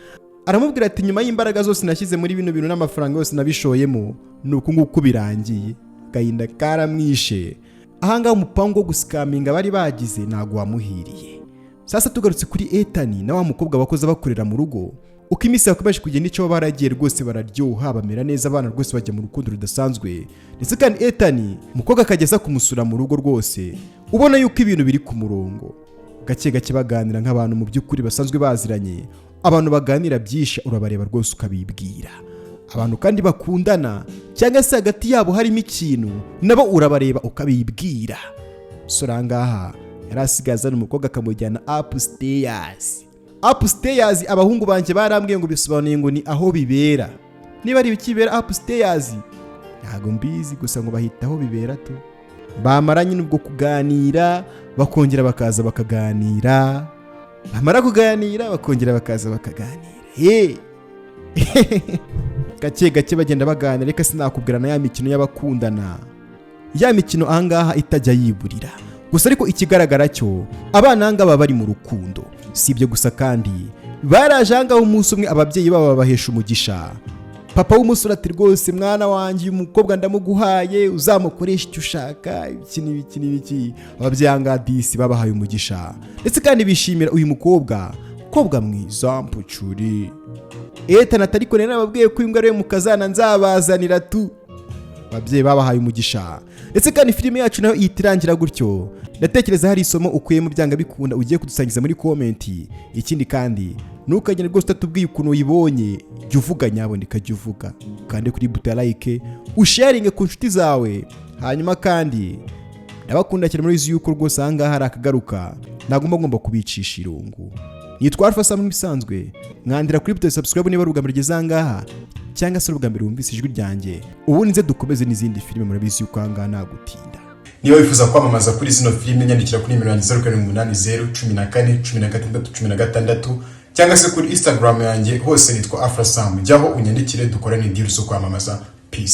Aramubwira ati nyuma y'imbaraga zose nashyize muri bino bintu n'amafaranga yose nabishoyemo nuko nguko birangiye. Gahinda karamwishe. Ahangaha umupango wo gusikaminga bari bagize ntago wamuhiriye. Sasa tugarutse kuri Ethan na wa mukobwa bakoze bakorera mu rugo. Uko iminsi yakomeje kugenda icyo baragiye rwose bararyoha bamera neza abana rwose bajya mu rukundo rudasanzwe. Ndetse kandi Ethan umukobwa akageza kumusura mu rugo rwose ubona yuko ibintu biri ku murongo. Gake gake baganira nk'abantu mu by'ukuri basanzwe baziranye. Abantu baganira byinshi urabareba rwose ukabibwira. Abantu kandi bakundana cyangwa se hagati yabo harimo ikintu nabo urabareba ukabibwira. Sorangaha yarasigazana umukobwa akamujyana upstairs. Upstairs abahungu banje barambwiye ngo bisobanuye ngo ni aho bibera. Niba ari bikibera upstairs ntago mbizi gusa ngo bahita aho bibera tu. Bamaranye nubwo kuganira bakongera bakaza bakaganira. Bamara kuganira bakongera bakaza bakaganira. Gake gake bagenda baganira reka sinakubwira na ya mikino y'abakundana. Ya mikino ahangaha itajya yiburira. Gusa ariko ikigaragara cyo abana ahangaha bari mu rukundo. Si ibyo gusa kandi baraje ahangaha umunsi umwe ababyeyi babo babahesha umugisha. Papa w'umusore ati rwose mwana wanjye uyu mukobwa ndamuguhaye uzamukoresha icyo ushaka iki. Ababyeyi ahangaha disi babahaye umugisha. Ndetse kandi bishimira uyu mukobwa mwiza mpucuri. Ethan atariko nene ababwiye ko imbwa rero mukazana nzabazanira tu. Ababyeyi babahaye umugisha. Ndetse kandi filime yacu nayo itirangira gutyo. Ndatekereza hari isomo ukuyemo byanga bikunda ugiye kudusangiza muri comment. Ikindi kandi ntukagene rwose utatubwiye ukuntu uyibonye. Jya uvuga nyaboneka jya uvuga. Kandi kuri buto ya like usharinge ku nshuti zawe. Hanyuma kandi ndabakunda cyane muri yuko rwose ahangaha hari akagaruka. Nagomba kubicisha irungu. Nitwa Alpha Sam bisanzwe. Mwandira kuri buto subscribe niba rugambira geze ahangaha cyangwa se rugambira wumvise ijwi ryanjye. Ubu nize dukomeze n'izindi filime murabizi yuko ahangaha nagutinda. Niba wifuza kwamamaza kuri zino filime nyandikira kuri nimero 0780141616 cyangwa se kuri Instagram yanjye hose nitwa Alpha Sam. Jyaho unyandikire dukorane deal zo kwamamaza. Peace.